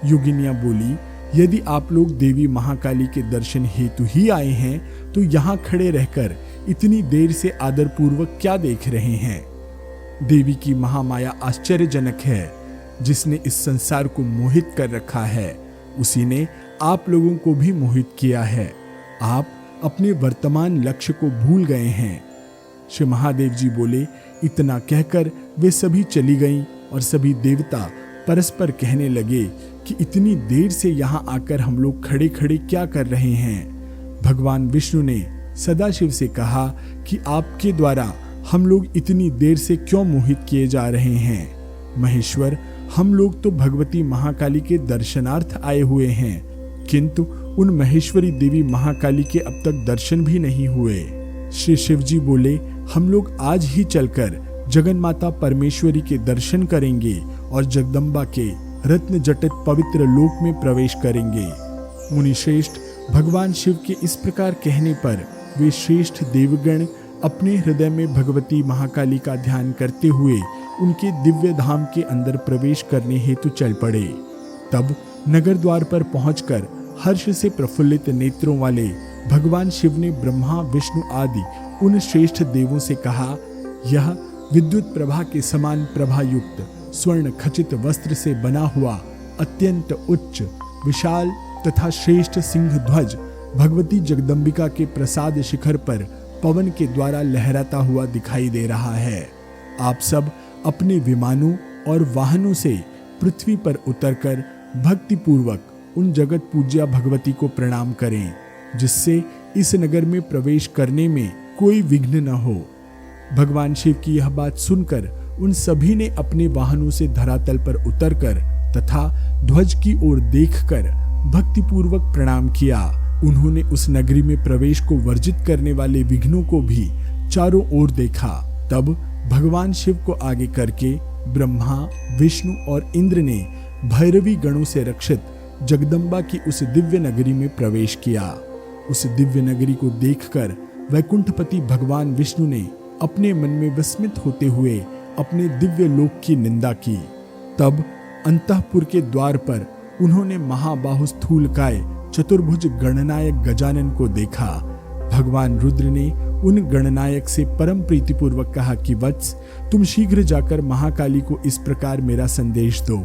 योगिनियां बोली, यदि आप लोग देवी महाकाली के दर्शन हेतु ही आए हैं तो यहाँ खड़े रहकर इतनी देर से आदरपूर्वक क्या देख रहे हैं? देवी की महामाया आश्चर्यजनक है। जिसने इस संसार को मोहित कर रखा है, उसी ने आप लोगों को भी मोहित किया है। आप अपने वर्तमान लक्ष्य को भूल गए हैं। श्री महादेव जी बोले। इतना कहकर वे सभी चली गईं और सभी देवता परस्पर कहने लगे कि इतनी देर से यहाँ आकर हम लोग खड़े खड़े क्या कर रहे हैं। भगवान विष्णु ने सदाशिव से कहा कि आपके द्वारा हम लोग इतनी देर से क्यों मोहित किए जा रहे हैं। महेश्वर, हम लोग तो भगवती महाकाली के दर्शनार्थ आए हुए हैं, किंतु उन महेश्वरी देवी महाकाली के अब तक दर्शन भी नहीं हुए। श्री शिव जी बोले, हम लोग आज ही चलकर जगन माता परमेश्वरी के दर्शन करेंगे और जगदम्बा के रत्न जटित पवित्र लोक में प्रवेश करेंगे। मुनि श्रेष्ठ, भगवान शिव के इस प्रकार कहने पर वे श्रेष्ठ देवगण अपने हृदय में भगवती महाकाली का ध्यान करते हुए उनके दिव्य धाम के अंदर प्रवेश करने हेतु चल पड़े। तब नगर द्वार पर पहुंचकर हर्ष से प्रफुल्लित नेत्रों वाले भगवान शिव ने ब्रह्मा, विष्णु आदि उन श्रेष्ठ देवों से कहा, यह विद्युत प्रभा के समान प्रभा युक्त स्वर्ण खचित वस्त्र से बना हुआ अत्यंत उच्च, विशाल तथा श्रेष्ठ सिंह ध्वज भगवती जगदम्बिका के प्रसाद शिखर पर पवन के द्वारा लहराता हुआ दिखाई दे रहा है। आप सब अपने विमानों और वाहनों से पृथ्वी पर उतरकर भक्ति पूर्वक उन जगत पूज्या भगवती को प्रणाम करें, जिससे इस नगर में प्रवेश करने में कोई विघ्न न हो। भगवान शिव की यह बात सुनकर उन सभी ने अपने वाहनों से धरातल पर उतरकर तथा ध्वज की ओर देखकर भक्ति पूर्वक प्रणाम किया। उन्होंने उस नगरी में प्रवेश को वर्जित करने वाले विघ्नों को भी चारों ओर देखा। तब भगवान शिव को आगे करके ब्रह्मा, विष्णु और इंद्र ने भैरवी गणों से रक्षित जगदम्बा की उस दिव्य नगरी में प्रवेश किया। उस दिव्य नगरी को देखकर वैकुंठपति भगवान विष्णु ने अपने मन में विस्मित होते हुए अपने दिव्य लोक की निंदा की। तब अंतःपुर के द्वार पर उन्होंने महाबाहु स्थूलकाय चतुर्भुज गणनायक गजानन को देखा। भगवान रुद्र ने उन गणनायक से परम प्रीतिपूर्वक कहा कि वत्स, तुम शीघ्र जाकर महाकाली को इस प्रकार मेरा संदेश दो।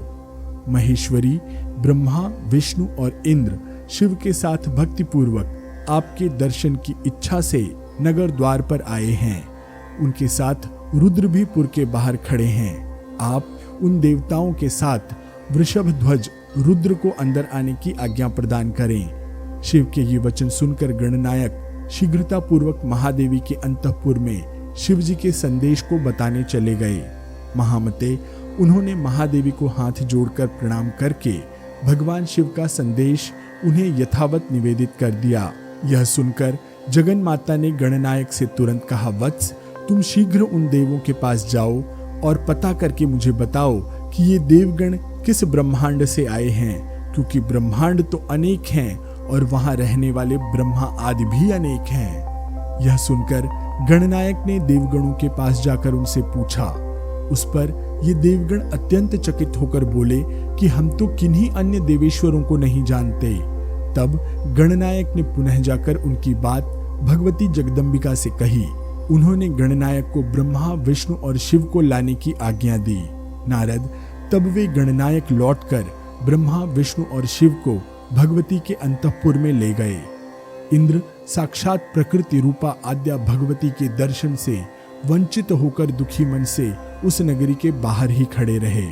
महेश्वरी, ब्रह्मा, विष्णु और इंद्र शिव के साथ भक्ति पूर्वक आपके दर्शन की इच्छा से नगर द्वार पर आए हैं। उनके साथ रुद्र भी पुर के बाहर खड़े हैं। आप उन देवताओं के साथ वृषभ ध्वज रुद्र को अंदर आने की आज्ञा प्रदान करें। शिव के ये वचन सुनकर गणनायक शीघ्रता पूर्वक महादेवी के अंतःपुर में शिव जी के संदेश को बताने चले गए। महामते, उन्होंने महादेवी को हाथ जोड़कर प्रणाम करके भगवान शिव का संदेश उन्हें यथावत निवेदित कर दिया। यह सुनकर जगन माता ने गणनायक से तुरंत कहा, वत्स, तुम शीघ्र उन देवों के पास जाओ और पता करके मुझे बताओ कि ये देवगण किस ब्रह्मांड से आए हैं, क्योंकि ब्रह्मांड तो अनेक हैं और वहां रहने वाले ब्रह्मा आदि भी अनेक हैं। यह सुनकर गणनायक ने देवगणों के पास जाकर उनसे पूछा। उस पर ये देवगण अत्यंत चकित होकर बोले कि हम तो किन्हीं अन्य देवेश्वरों को नहीं जानते। तब गणनायक ने पुनः जाकर उनकी बात भगवती जगदम्बिका से कही। उन्होंने गणनायक को ब्रह्मा, विष्णु और शिव को लाने की आज्ञा दी। नारद, तब वे गणनायक लौटकर ब्रह्मा, विष्णु और शिव को भगवती के अंतःपुर में ले गए। इंद्र साक्षात प्रकृति रूपा आद्या भगवती के दर्शन से वंचित होकर दुखी मन से उस नगरी के बाहर ही खड़े रहे।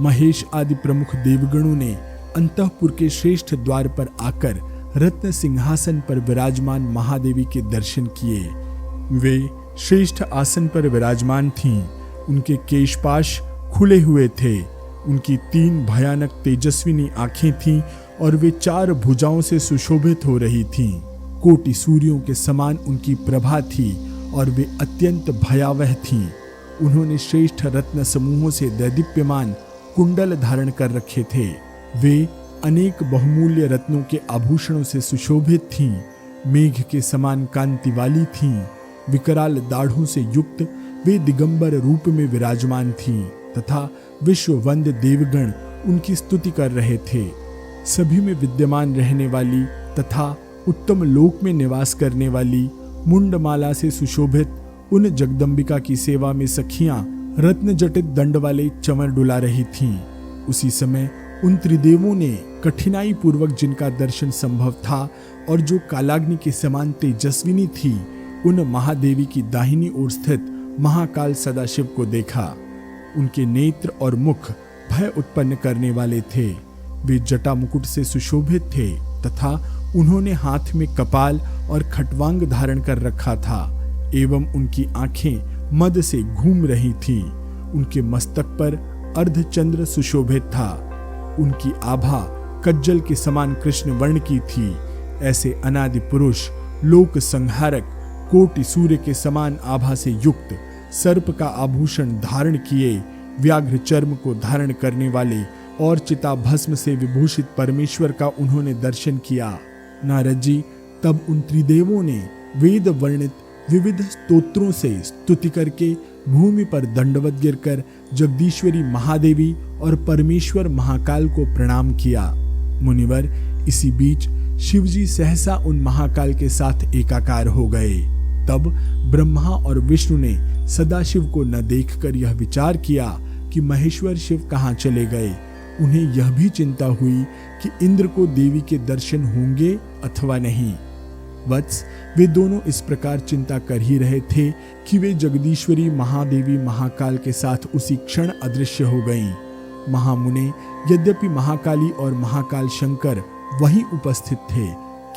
महेश आदि प्रमुख देवगणों ने अंतःपुर के श्रेष्ठ द्वार पर आकर रत्न सिंहासन पर विराजमान महादेवी के दर्शन किए। वे श्रेष्ठ आसन पर विराजमान थीं। उनके केशपाश खुले हुए थे। उनकी 3 भयानक तेजस्विनी आंखें थीं और वे 4 भुजाओं से सुशोभित हो रही थीं। कोटि सूर्यों के समान उनकी प्रभा थी और वे अत्यंत भयावह थीं। उन्होंने श्रेष्ठ रत्न समूहों से दैदीप्यमान कुंडल धारण कर रखे थे। वे अनेक बहुमूल्य रत्नों के आभूषणों से सुशोभित थीं। मेघ के समान कांति वाली थीं। विकराल दाढ़ों से युक्त वे दिगंबर रूप में विराजमान थीं तथा विश्ववंद देवगण उनकी स्तुति कर रहे थे। सभी में विद्यमान रहने वाली तथा उत्तम लोक में निवास करने वाली मुंडमाला से सुशोभित उन जगदम्बिका की सेवा में सखियां रत्न जटित दंड वाले चंवर डुला रही थीं। उसी समय उन त्रिदेवों ने कठिनाई पूर्वक जिनका दर्शन संभव था और जो कालाग्नि के समान तेजस्विनी थी, उन महादेवी की दाहिनी ओर स्थित महाकाल सदाशिव को देखा। उनके नेत्र और मुख भय उत्पन्न करने वाले थे। वे जटा मुकुट से सुशोभित थे तथा उन्होंने हाथ में कपाल और खटवांग धारण कर रखा था एवं उनकी आंखें मद से घूम रही थीं। उनके मस्तक पर अर्धचंद्र सुशोभित था। उनकी आभा कज्जल के समान कृष्ण वर्ण की थी। ऐसे अनादि पुरुष, लोक संहारक, कोटि सूर्य के समान आभा से युक्त, सर्प का आभूषण धारण किए, व्याघ्र चर्म को धारण करने वाले और चिता भस्म से विभूषित परमेश्वर का उन्होंने दर्शन किया। नारद जी तब उन त्रिदेवों ने वेद वर्णित विविध स्तोत्रों से स्तुति करके भूमि पर दंडवत गिरकर जगदीश्वरी महादेवी और परमेश्वर महाकाल को प्रणाम किया। मुनिवर, इसी बीच शिवजी सहसा उन महाकाल के साथ एकाकार हो गए। तब ब्रह्मा और विष्णु ने सदाशिव को न देखकर यह विचार किया कि महेश्वर शिव कहाँ चले गए। उन्हें यह भी चिंता हुई कि इंद्र को देवी के दर्शन होंगे अथवा नहीं। वत्स, वे दोनों इस प्रकार चिंता कर ही रहे थे कि वे जगदीश्वरी महादेवी महाकाल के साथ उसी क्षण अदृश्य हो गईं। महामुने, यद्यपि महाकाली और महाकाल शंकर वहीं उपस्थित थे,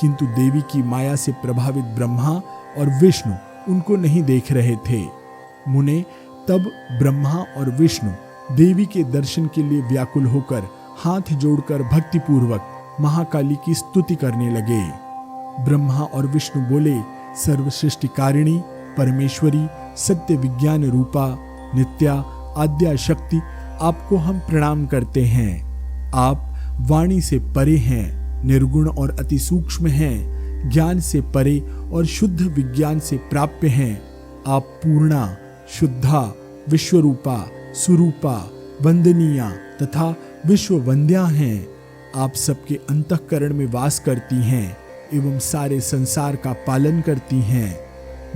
किंतु देवी की माया से प्रभावित ब्रह्मा और विष्णु उनको नहीं देख रहे थे। मुने, तब ब्रह्मा और विष्णु देवी के दर्शन के लिए व्याकुल होकर हाथ जोड़कर भक्तिपूर्वक महाकाली की स्तुति करने लगे। ब्रह्मा और विष्णु बोले, सर्वसृष्टिकारिणी, परमेश्वरी, सत्य विज्ञान रूपा, नित्या, आद्या शक्ति, आपको हम प्रणाम करते हैं। आप वाणी से परे हैं, निर्गुण और अति सूक्ष्म हैं, ज्ञान से परे और शुद्ध विज्ञान से प्राप्य हैं। आप पूर्णा, शुद्धा, विश्वरूपा, सुरूपा, वंदनीया तथा विश्ववंद्या हैं। आप सबके अंतःकरण में वास करती हैं एवं सारे संसार का पालन करती हैं।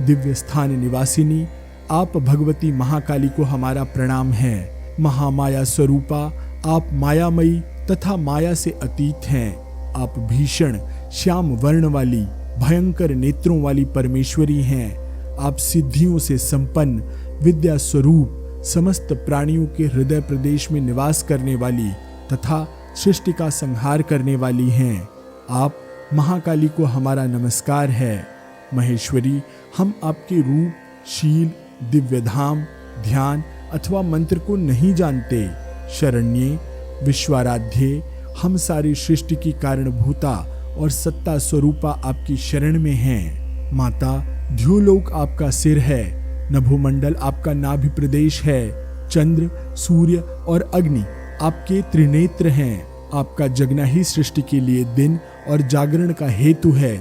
दिव्य स्थान निवासिनी, आप भगवती महाकाली को हमारा प्रणाम है। महामाया स्वरूपा, आप मायामयी तथा माया से अतीत हैं। आप भीषण श्याम वर्ण वाली, भयंकर नेत्रों वाली परमेश्वरी हैं। आप सिद्धियों से संपन्न, विद्या स्वरूप, समस्त प्राणियों के हृदय प्रदेश में निवास करने वाली तथा सृष्टि का संहार करने वाली हैं। आप महाकाली को हमारा नमस्कार है। महेश्वरी, हम आपके रूप, शील, दिव्य धाम, ध्यान अथवा मंत्र को नहीं जानते। शरण्ये, विश्वाराध्ये, हम सारी सृष्टि की कारणभूता और सत्ता स्वरूपा आपकी शरण में हैं। माता, ध्युलोक आपका सिर है, नभोमंडल आपका नाभि प्रदेश है, चंद्र, सूर्य और अग्नि आपके त्रिनेत्र हैं। आपका जगना ही सृष्टि के लिए दिन और जागरण का हेतु है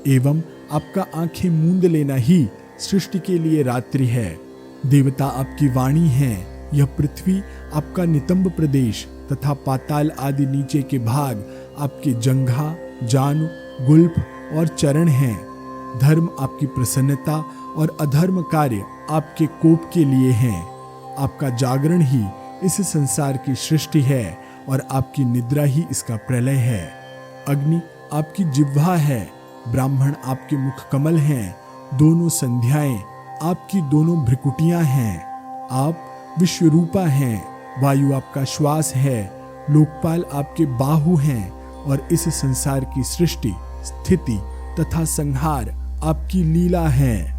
एवं आपका आंखें मूंद लेना ही सृष्टि के लिए रात्रि है। देवता आपकी वाणी है। यह पृथ्वी आपका नितंब प्रदेश तथा पाताल आदि नीचे के भाग आपके जंघा, जानु, गुल्फ और चरण हैं। धर्म आपकी प्रसन्नता और अधर्म कार्य आपके कोप के लिए हैं। आपका जागरण ही इस संसार की सृष्टि है और आपकी निद्रा ही इसका प्रलय है। अग्नि आपकी जिह्वा है, ब्राह्मण आपके मुख कमल हैं, दोनों संध्याएं आपकी दोनों भ्रिकुटियां हैं। आप विश्वरूपा हैं, वायु आपका श्वास है, लोकपाल आपके बाहु हैं और इस संसार की सृष्टि, स्थिति तथा संहार आपकी लीला है।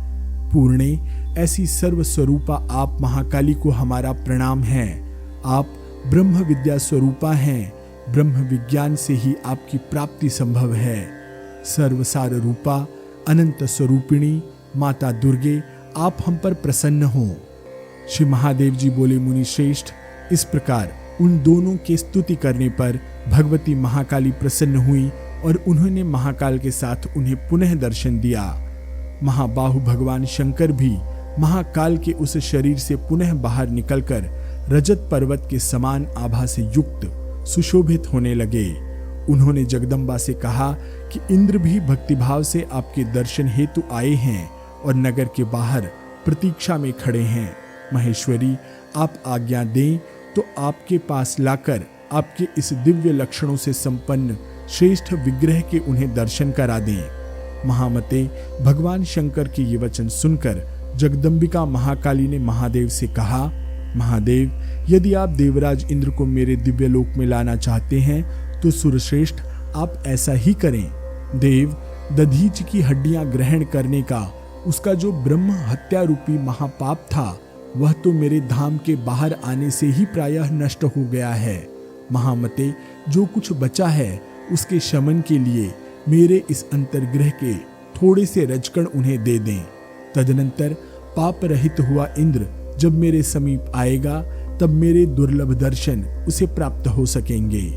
पूर्णे, ऐसी सर्व स्वरूपा आप महाकाली को हमारा प्रणाम है। आप ब्रह्म विद्या स्वरूपा हैं। ब्रह्म विज्ञान से ही आपकी प्राप्ति संभव है। सर्वसार रूपा, अनंत स्वरूपिणी माता दुर्गे, आप हम पर प्रसन्न हो। श्री महादेव जी बोले, मुनि श्रेष्ठ, इस प्रकार उन दोनों के स्तुति करने पर भगवती महाकाली प्रसन्न हुई और उन्होंने महाकाल के साथ उन्हें पुनः दर्शन दिया। महाबाहु भगवान शंकर भी महाकाल के उस शरीर से पुनः बाहर निकलकर रजत पर्वत के समान आभा से युक्त सुशोभित होने लगे। उन्होंने जगदम्बा से कहा कि इंद्र भी भक्तिभाव से आपके दर्शन हेतु आए हैं और नगर के बाहर प्रतीक्षा में खड़े हैं। महेश्वरी, आप आज्ञा दें तो आपके पास लाकर आपके इस दिव्य लक्षणों से संपन्न श्रेष्ठ विग्रह के उन्हें दर्शन करा दें। महामते, भगवान शंकर के ये वचन सुनकर जगदम्बिका महाकाली ने महादेव से कहा, महादेव, यदि आप देवराज इंद्र को मेरे दिव्य लोक में लाना चाहते हैं तो सुरश्रेष्ठ आप ऐसा ही करें। देव, दधीच की हड्डियां ग्रहण करने का उसका जो ब्रह्म हत्या रूपी महापाप था वह तो मेरे धाम के बाहर आने से ही प्रायः नष्ट हो गया है। महामते, जो कुछ बचा है उसके शमन के लिए मेरे इस अंतर्ग्रह के थोड़े से रजकण उन्हें दे दें। तदनंतर पाप रहित हुआ इंद्र जब मेरे समीप आएगा तब मेरे दुर्लभ दर्शन उसे प्राप्त हो सकेंगे।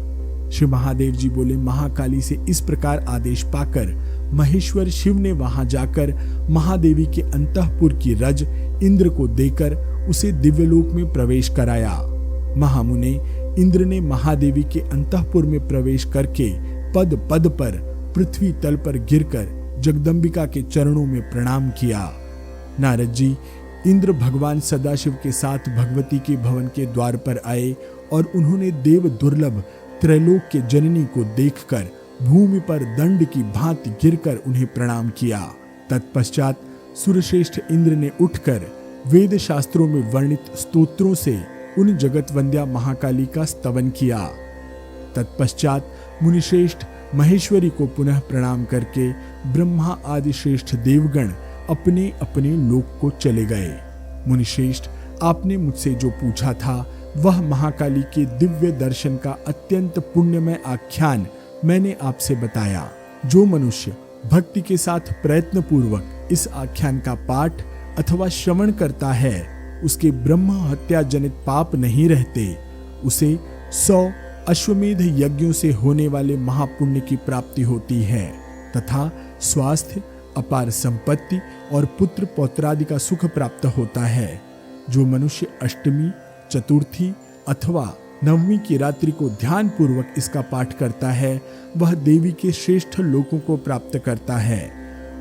श्री महादेव जी बोले, महाकाली से इस प्रकार आदेश पाकर महेश्वर शिव ने वहां जाकर महादेवी के अंतःपुर की रज इंद्र को देकर उसे दिव्यलोक में प्रवेश कराया। महामुने, इंद्र ने महादेवी के अंतःपुर में प्रवेश करके पद पद पर पृथ्वी तल पर गिरकर जगदम्बिका के चरणों में प्रणाम किया। नारद जी, इंद्र भगवान सदाशिव के साथ भगवती के भवन के द्वार पर आए और उन्होंने देव दुर्लभ त्रैलोक के जननी को देखकर भूमि पर दंड की भांति गिरकर उन्हें प्रणाम किया। तत्पश्चात सुरश्रेष्ठ इंद्र ने उठकर वेद शास्त्रों में वर्णित स्तोत्रों से उन जगतवंद्या महाकाली का स्तवन किया। तत्पश्चात मुनिश्रेष्ठ महेश्वरी को पुनः प्रणाम करके ब्रह्मा आदि श्रेष्ठ देवगण अपने अपने लोक को चले गए। मुनिश्रेष्ठ, आपने मुझसे जो पूछा था वह महाकाली के दिव्य दर्शन का अत्यंत पुण्यमय आख्यान मैंने आपसे बताया। जो मनुष्य भक्ति के साथ प्रयत्न पूर्वक इस आख्यान का पाठ अथवा श्रवण करता है उसके ब्रह्म हत्या जनित पाप नहीं रहते। उसे 100 अश्वमेध यज्ञों से होने वाले महापुण्य की प्राप्ति होती है तथा स्वास्थ्य, अपार संपत्ति और पुत्र पौत्रादि का सुख प्राप्त होता है। जो मनुष्य अष्टमी, चतुर्थी अथवा नवमी की रात्रि को ध्यान पूर्वक इसका पाठ करता है वह देवी के श्रेष्ठ लोकों को प्राप्त करता है।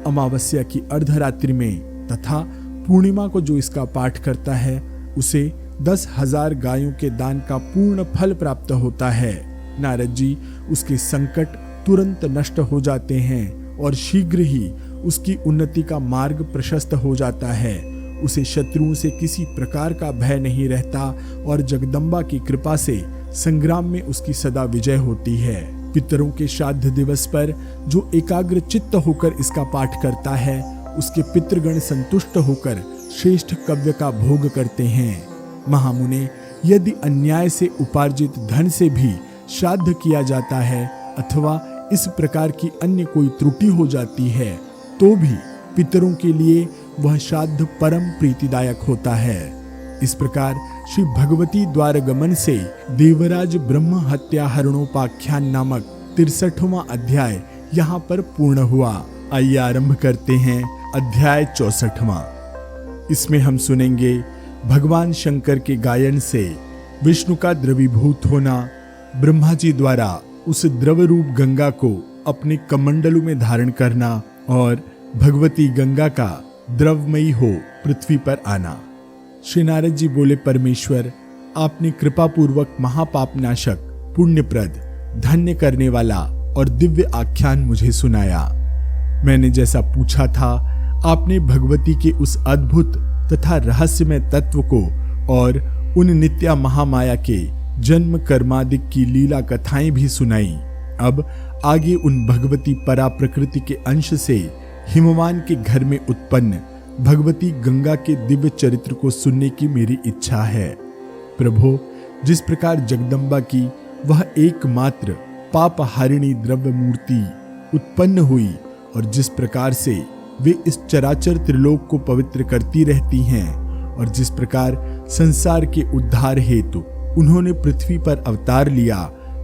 अमावस्या की अर्धरात्रि में तथा पूर्णिमा को जो इसका पाठ करता है उसे 10,000 गायों के दान का पूर्ण फल प्राप्त होता है। नारद जी, उसके संकट तुरंत नष्ट हो जाते हैं और शीघ्र ही उसकी उन्नति का मार्ग प्रशस्त हो जाता है। उसे शत्रुओं से किसी प्रकार का भय नहीं रहता और जगदम्बा की कृपा से संग्राम में उसकी सदा विजय होती है। पितरों के श्राद्ध दिवस पर जो एकाग्र चित्त होकर इसका पाठ करता है उसके पितृगण संतुष्ट होकर श्रेष्ठ कव्य का भोग करते हैं। महामुने, यदि अन्याय से उपार्जित धन से भी श्राद्ध किया जाता है अथवा इस प्रकार की अन्य कोई त्रुटि हो जाती है तो भी पितरों के लिए वह श्राद्ध परम प्रीतिदायक होता है। इस प्रकार श्री भगवती द्वार गमन से देवराज ब्रह्म हत्या हरणोपाख्यान नामक 63वां अध्याय यहाँ पर पूर्ण हुआ। आइए आरंभ करते हैं अध्याय 64वां। इसमें हम सुनेंगे भगवान शंकर के गायन से विष्णु का द्रवीभूत होना, ब्रह्मा जी द्वारा उस द्रव रूप गंगा को अपने कमंडलों में धारण करना और भगवती गंगा का द्रवमयी हो पृथ्वी पर आना। श्री नारद जी बोले, परमेश्वर, आपने कृपा पूर्वक महापापनाशक, पुण्यप्रद, धन्य करने वाला और दिव्य आख्यान मुझे सुनाया। मैंने जैसा पूछा था आपने भगवती के उस अद्भुत तथा रहस्यमय तत्व को और उन नित्या महामाया के जन्म कर्मादिक की लीला कथाएं भी सुनाई। अब आगे उन भगवती परा प्रकृति के अंश से हिमवान के घर में उत्पन्न भगवती गंगा के दिव्य चरित्र को सुनने की मेरी इच्छा है। प्रभु, जिस प्रकार जगदम्बा की वह एकमात्र पापहारिणी द्रव्य मूर्ति उत्पन्न हुई और जिस प्रकार से वे इस चराचर त्रिलोक को पवित्र करती रहती हैं और जिस प्रकार संसार के उद्धार हेतु उन्होंने पृथ्वी पर अवतार लिया,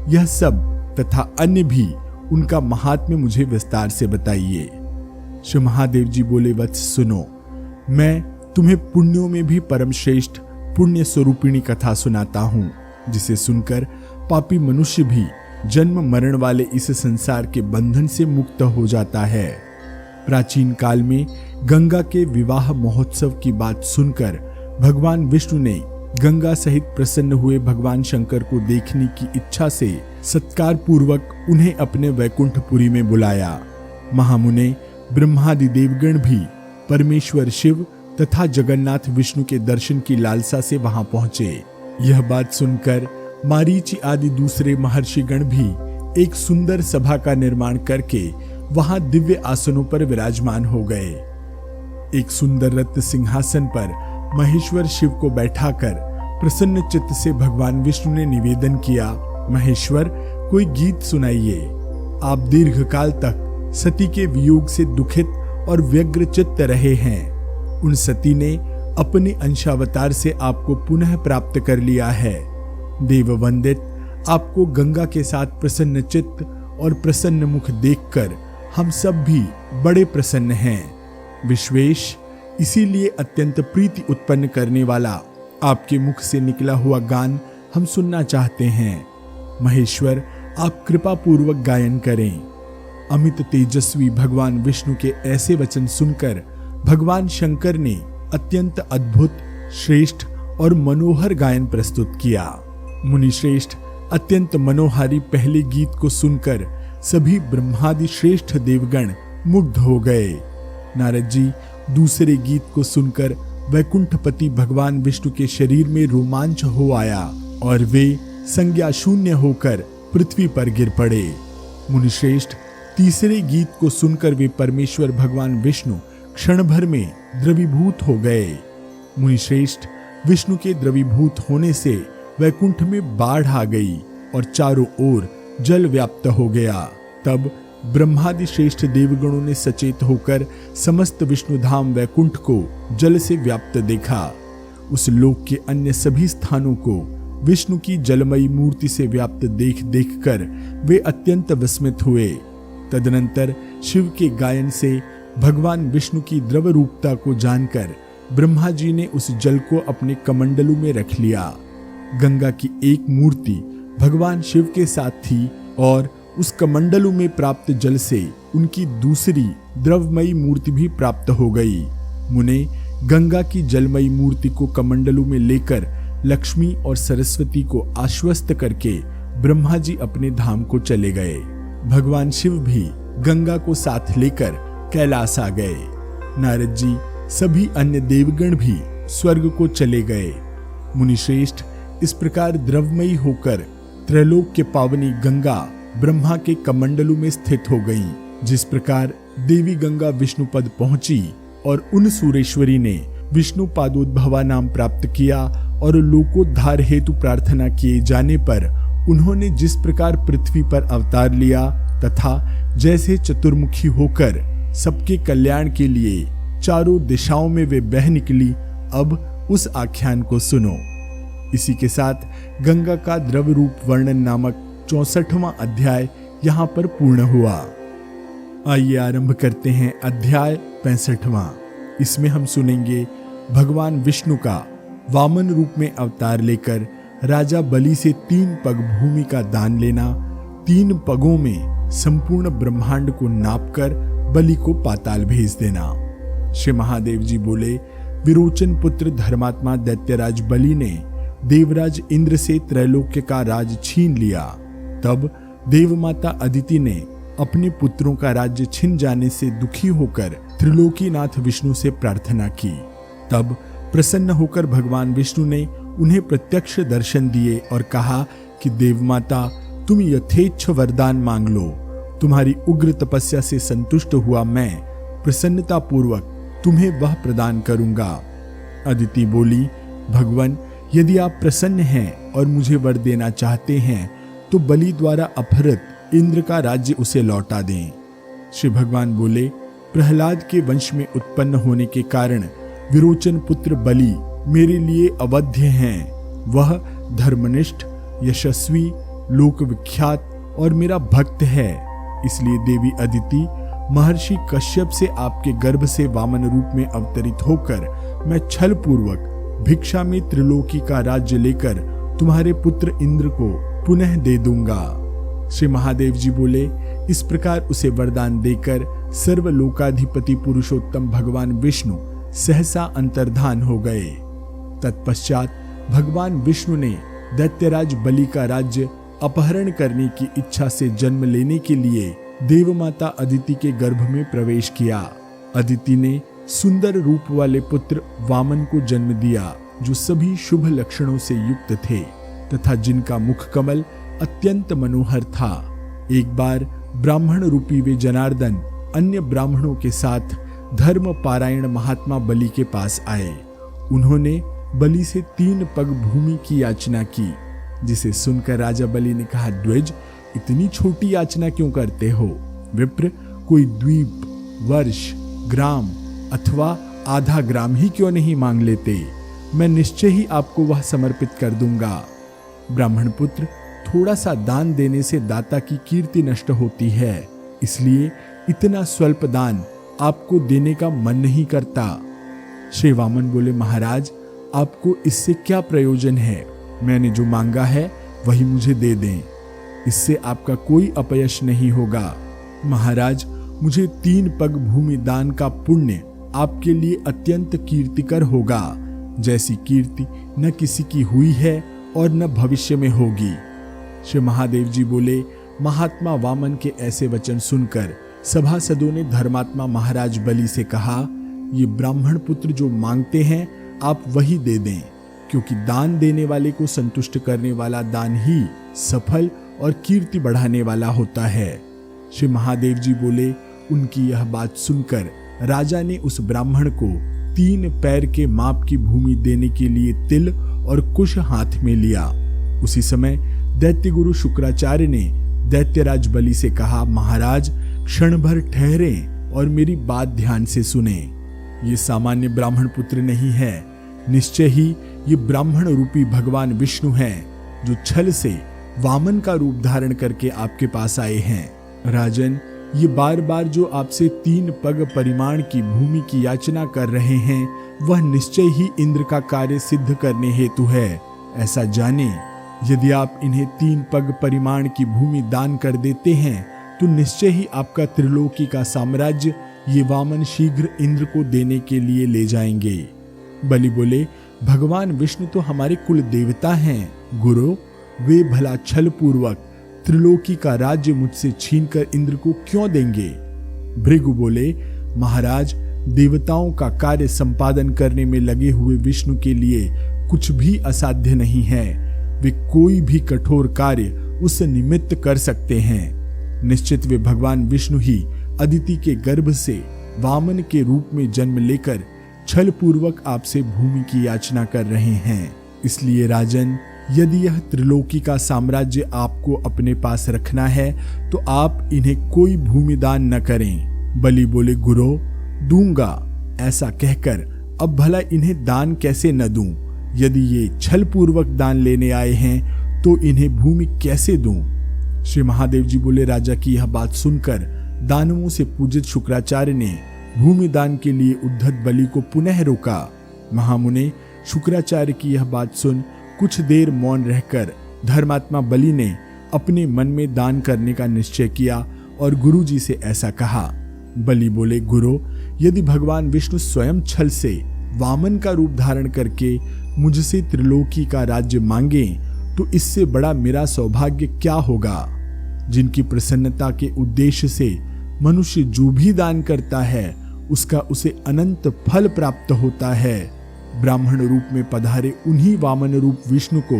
यह सब तथा अन्य भी उनका महात्म्य मुझे विस्तार से बताइए। श्री महादेव जी बोले, वत्स सुनो, मैं तुम्हें पुण्यों में भी परम श्रेष्ठ पुण्य स्वरूपिणी कथा सुनाता हूँ जिसे सुनकर पापी मनुष्य भी जन्म मरण वाले इस संसार के बंधन से मुक्त हो जाता है। प्राचीन काल में गंगा के विवाह महोत्सव की बात सुनकर भगवान विष्णु ने गंगा सहित प्रसन्न हुए भगवान शंकर को देखने की इच्छा से सत्कार पूर्वक उन्हें अपने वैकुंठपुरी में बुलाया। महामुने ब्रह्मादि देवगण भी परमेश्वर शिव तथा जगन्नाथ विष्णु के दर्शन की लालसा से वहां पहुंचे। यह बात सुनकर मारीची आदि दूसरे महर्षिगण भी एक सुंदर सभा का निर्माण करके वहां दिव्य आसनों पर विराजमान हो गए। एक सुंदर रत्न सिंहासन पर महेश्वर शिव को बैठाकर प्रसन्न चित्त से भगवान विष्णु ने निवेदन किया, महेश्वर कोई गीत सुनाइए। आप दीर्घ काल तक सती के वियोग से दुखित और व्यग्र चित्त रहे हैं। उन सती ने अपने अंशावतार से आपको पुनः प्राप्त कर लिया है। देववंदित, आपको गंगा के साथ प्रसन्न चित्त और प्रसन्न मुख देखकर हम सब भी बड़े प्रसन्न हैं। विश्वेश, इसीलिए अत्यंत प्रीति उत्पन्न करने वाला आपके मुख से निकला हुआ गान हम सुनना चाहते हैं। महेश्वर, आप कृपा पूर्वक गायन करें। अमित तेजस्वी भगवान विष्णु के ऐसे वचन सुनकर भगवान शंकर ने अत्यंत अद्भुत, श्रेष्ठ और मनोहर गायन प्रस्तुत किया। मुनि श्रेष्ठ अत्यंत मनोहारी पहले गीत को सुनकर सभी ब्रह्मादि श्रेष्ठ देवगण मुग्ध हो गए। नारद जी दूसरे गीत को सुनकर वैकुंठपति भगवान विष्णु के शरीर में रोमांच हो आया और वे संज्ञा शून्य होकर पृथ्वी पर गिर पड़े। मुनिश्रेष्ठ, तीसरे गीत को सुनकर वे परमेश्वर भगवान विष्णु क्षण भर में द्रवीभूत हो गए। मुनिश्रेष्ठ, विष्णु के द्रवीभूत होने से वैकुंठ में बाढ़ आ गई और चारों ओर जल व्याप्त हो गया। तब ब्रह्मादि श्रेष्ठ देवगणों ने सचेत होकर समस्त विष्णुधाम वैकुंठ को जल से व्याप्त देखा। उस लोक के अन्य सभी स्थानों को विष्णु की जलमयी मूर्ति से व्याप्त देख देखकर वे अत्यंत विस्मित हुए। तदनंतर शिव के गायन से भगवान विष्णु की द्रव रूपता को जानकर ब्रह्मा जी ने उस जल को अपने कमंडलू में रख लिया। गंगा की एक मूर्ति भगवान शिव के साथ थी और उस कमंडलू में प्राप्त जल से उनकी दूसरी द्रवमयी मूर्ति भी प्राप्त हो गई। मुने, गंगा की जलमयी मूर्ति को कमंडलू में लेकर लक्ष्मी और सरस्वती को आश्वस्त करके ब्रह्मा जी अपने धाम को चले गए। भगवान शिव भी गंगा को साथ लेकर कैलाश आ गए। नारद जी सभी अन्य देवगण भी स्वर्ग को चले गए। मुनिश्रेष्ठ, इस प्रकार द्रवमयी होकर त्रैलोक के पावनी गंगा ब्रह्मा के कमंडलू में स्थित हो गई। जिस प्रकार देवी गंगा विष्णु पद पहुंची और उन सूरेश्वरी ने विष्णु पादोद्भवा नाम प्राप्त किया और लोकोद्धार हेतु प्रार्थना किए जाने पर उन्होंने जिस प्रकार पृथ्वी पर अवतार लिया तथा जैसे चतुर्मुखी होकर सबके कल्याण के लिए चारों दिशाओं में वे बह निकली, अब उस आख्यान को सुनो। इसी के साथ गंगा का द्रव रूप वर्णन नामक 64वां अध्याय यहाँ पर पूर्ण हुआ। आइए आरंभ करते हैं अध्याय 65वां। इसमें हम सुनेंगे भगवान विष्णु का वामन रूप में अवतार लेकर राजा बलि से 3 पग भूमि का दान लेना, 3 पगों में संपूर्ण ब्रह्मांड को नापकर बलि को पाताल भेज देना। श्री महादेव जी बोले, विरोचन पुत्र धर्मात्मा दैत्यराज बलि ने देवराज इंद्र से त्रैलोक्य का राज छीन लिया। तब देवमाता अदिति ने अपने पुत्रों का राज्य छिन जाने से दुखी होकर त्रिलोकीनाथ विष्णु से प्रार्थना की। तब प्रसन्न होकर भगवान विष्णु ने उन्हें प्रत्यक्ष दर्शन दिए और कहा कि देवमाता, तुम यथेच्छ वरदान मांग लो। तुम्हारी उग्र तपस्या से संतुष्ट हुआ मैं प्रसन्नता पूर्वक तुम्हें वह प्रदान करूंगा। अदिति बोली, भगवान, यदि आप प्रसन्न हैं और मुझे वर देना चाहते हैं तो बलि द्वारा अपहृत इंद्र का राज्य उसे लौटा दें। श्री भगवान बोले, प्रहलाद के वंश में उत्पन्न होने के कारण विरोचन पुत्र बलि मेरे लिए अवध्य हैं। वह धर्मनिष्ठ, यशस्वी, लोक विख्यात और मेरा भक्त है। इसलिए देवी अदिति महर्षि कश्यप से आपके गर्भ से वामन रूप में अवतरित होकर मैं छल पूर्वक भिक्षा में त्रिलोकी का राज्य लेकर तुम्हारे पुत्र इंद्र को पुनः दे दूंगा। श्री महादेव जी बोले, इस प्रकार उसे वरदान देकर सर्वलोकाधिपति पुरुषोत्तम भगवान विष्णु सहसा अंतर्धान हो गए। तत्पश्चात भगवान विष्णु ने दैत्यराज बलि का राज्य अपहरण करने की इच्छा से जन्म लेने के लिए देवमाता अदिति के गर्भ में प्रवेश किया। अदिति ने सुंदर रूप वाले पुत्र वामन को जन्म दिया, जो सभी शुभ लक्षणों से युक्त थे तथा जिनका मुख कमल अत्यंत मनोहर था। एक बार ब्राह्मण रूपी वे जनार्दन अन्य ब्राह्मणों के साथ धर्म पारायण महात्मा बलि के पास आए। उन्होंने बलि से 3 पग भूमि की याचना की, जिसे सुनकर राजा बलि ने कहा, द्विज, इतनी छोटी याचना क्यों करते हो? विप्र, कोई द्वीप, वर्ष, ग्राम अथवा आधा ग्राम ही क्यों नहीं मांग लेते? मैं निश्चय ही आपको वह समर्पित कर दूंगा। ब्राह्मण पुत्र, थोड़ा सा दान देने से दाता की कीर्ति नष्ट होती है, इसलिए इतना स्वल्प दान आपको देने का मन नहीं करता। श्री वामन बोले, महाराज, आपको इससे क्या प्रयोजन है? मैंने जो मांगा है वही मुझे दे दें, इससे आपका कोई अपयश नहीं होगा। महाराज, मुझे 3 पग भूमि दान का पुण्य आपके लिए अत्यंत कीर्तिकर होगा, जैसी कीर्ति न किसी की हुई है और न भविष्य में होगी। श्री महादेव जी बोले, महात्मा वामन के ऐसे वचन सुनकर सभासदों ने धर्मात्मा महाराज बलि से कहा, ये ब्राह्मण पुत्र जो मांगते हैं आप वही दे दें, क्योंकि दान देने वाले को संतुष्ट करने वाला दान ही सफल और कीर्ति बढ़ाने वाला होता है। श्री महादेव जी बोले, उनकी यह बात सुनकर राजा ने उस ब्राह्मण को 3 पैर के माप की भूमि देने के लिए तिल और कुश हाथ में लिया। उसी समय दैत्य गुरु शुक्राचार्य ने दैत्यराज बलि से कहा, महाराज, क्षण भर ठहरें और मेरी बात ध्यान से सुने। ये सामान्य ब्राह्मण पुत्र नहीं है, निश्चय ही ये ब्राह्मण रूपी भगवान विष्णु हैं, जो छल से वामन का रूप धारण करके आपके पास आए हैं। राजन, ये बार बार जो आपसे 3 पग परिमाण की भूमि की याचना कर रहे हैं, वह निश्चय ही इंद्र का कार्य सिद्ध करने हेतु है। ऐसा जाने, यदि आप इन्हें 3 पग परिमाण की भूमि दान कर देते हैं तो निश्चय ही आपका त्रिलोकी का साम्राज्य ये वामन शीघ्र इंद्र को देने के लिए ले जाएंगे। बलि बोले, भगवान विष्णु तो हमारे कुल देवता हैं गुरु, वे भला छल पूर्वक त्रिलोकी का राज्य मुझसे छीनकर इंद्र को क्यों देंगे? भृगु बोले, महाराज, देवताओं का कार्य संपादन करने में लगे हुए विष्णु के लिए कुछ भी असाध्य नहीं है। वे कोई भी कठोर कार्य उस निमित्त कर सकते हैं। निश्चित वे भगवान विष्णु ही अदिति के गर्भ से वामन के रूप में जन्म लेकर छल पूर्वक आपसे भूमि की याचना कर रहे हैं। इसलिए राजन, यदि यह त्रिलोकी का साम्राज्य आपको अपने पास रखना है तो आप इन्हें कोई भूमि दान न करें। बलि बोले, गुरु, दूंगा। ऐसा कहकर अब भला इन्हें दान कैसे न दूं? यदि ये छल पूर्वक दान लेने आए हैं तो इन्हें भूमि कैसे दूं? श्री महादेव जी बोले, राजा की यह बात सुनकर दानवों से पूजित शुक्राचार्य ने भूमि दान के लिए उद्धत बलि को पुनः रोका। महामुने, शुक्राचार्य की यह बात सुन कुछ देर मौन रहकर धर्मात्मा बलि ने अपने मन में दान करने का निश्चय किया और गुरु जी से ऐसा कहा। बलि बोले, गुरु, यदि भगवान विष्णु स्वयं छल से वामन का रूप धारण करके मुझसे त्रिलोकी का राज्य मांगे तो इससे बड़ा मेरा सौभाग्य क्या होगा। जिनकी प्रसन्नता के उद्देश्य से मनुष्य जो भी दान करता है उसका उसे अनंत फल प्राप्त होता है। ब्राह्मण रूप में पधारे उन्हीं वामन रूप विष्णु को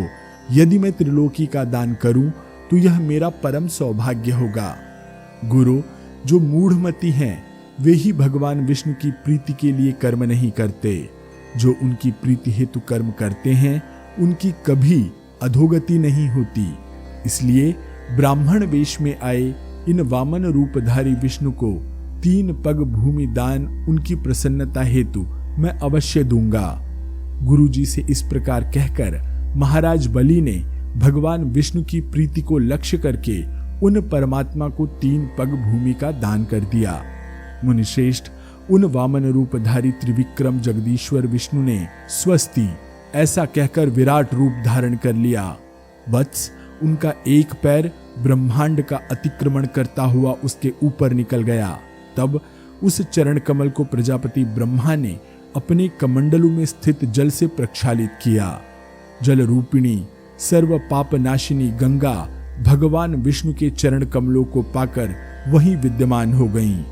यदि मैं त्रिलोकी का दान करूं तो यह मेरा परम सौभाग्य होगा। गुरु, जो मूढ़मती हैं वे ही भगवान विष्णु की प्रीति के लिए कर्म नहीं करते। जो उनकी प्रीति हेतु कर्म करते हैं उनकी कभी अधोगति नहीं होती। इसलिए ब्राह्मण वेश में आए इन वामन रूपधारी विष्णु को 3 पग भूमि दान उनकी प्रसन्नता हेतु मैं अवश्य दूंगा। गुरुजी से इस प्रकार कहकर महाराज बलि ने भगवान विष्णु की प्रीति को लक्ष्य करके उन परमात्मा को 3 पग भूमि का दान कर दिया। मुनिश्रेष्ठ, उन वामन रूपधारी त्रिविक्रम जगदीश्वर विष्णु ने स्वस्ति ऐसा कहकर विराट रूप धारण कर लिया। वत्स, उनका एक पैर ब्रह्मांड का अतिक्रमण करता हुआ उसके ऊपर निकल गया। तब उस चरण कमल को प्रजापति ब्रह्मा ने अपने कमंडलों में स्थित जल से प्रक्षालित किया। जल रूपिणी सर्व पाप नाशिनी गंगा भगवान विष्णु के चरण कमलों को पाकर वहीं विद्यमान हो गईं।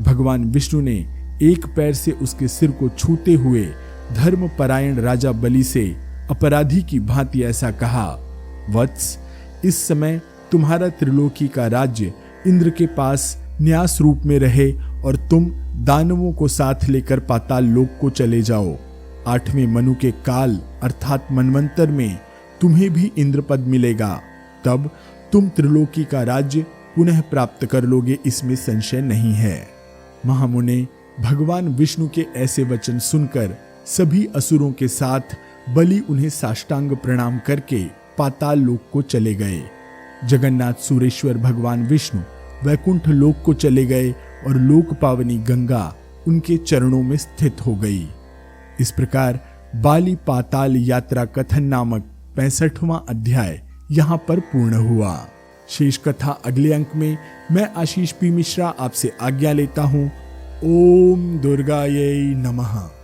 भगवान विष्णु ने एक पैर से उसके सिर को छूते हुए धर्मपरायण राजा बलि से अपराधी की भांति ऐसा कहा, वत्स, इस समय तुम्हारा त्रिलोकी का राज्य इंद्र के पास न्यास रूप में रहे और तुम दानवों को साथ लेकर पाताल लोक को चले जाओ। 8वें मनु के काल अर्थात मनवंतर में तुम्हें भी इंद्र पद मिलेगा। तब तुम त्रिलोकी का राज्य पुनः प्राप्त कर लोगे, इसमें संशय नहीं है। महामुने, भगवान विष्णु के ऐसे वचन सुनकर सभी असुरों के साथ बलि उन्हें साष्टांग प्रणाम करके पाताल लोक को चले गए। जगन्नाथ सुरेश्वर भगवान विष्णु वैकुंठ लोक को चले गए और लोक पावनी गंगा उनके चरणों में स्थित हो गई। इस प्रकार बाली पाताल यात्रा कथन नामक 65वां अध्याय यहाँ पर पूर्ण हुआ। शेष कथा अगले अंक में मैं आशीष पी मिश्रा आपसे आज्ञा लेता हूँ। ओम दुर्गायै नमः।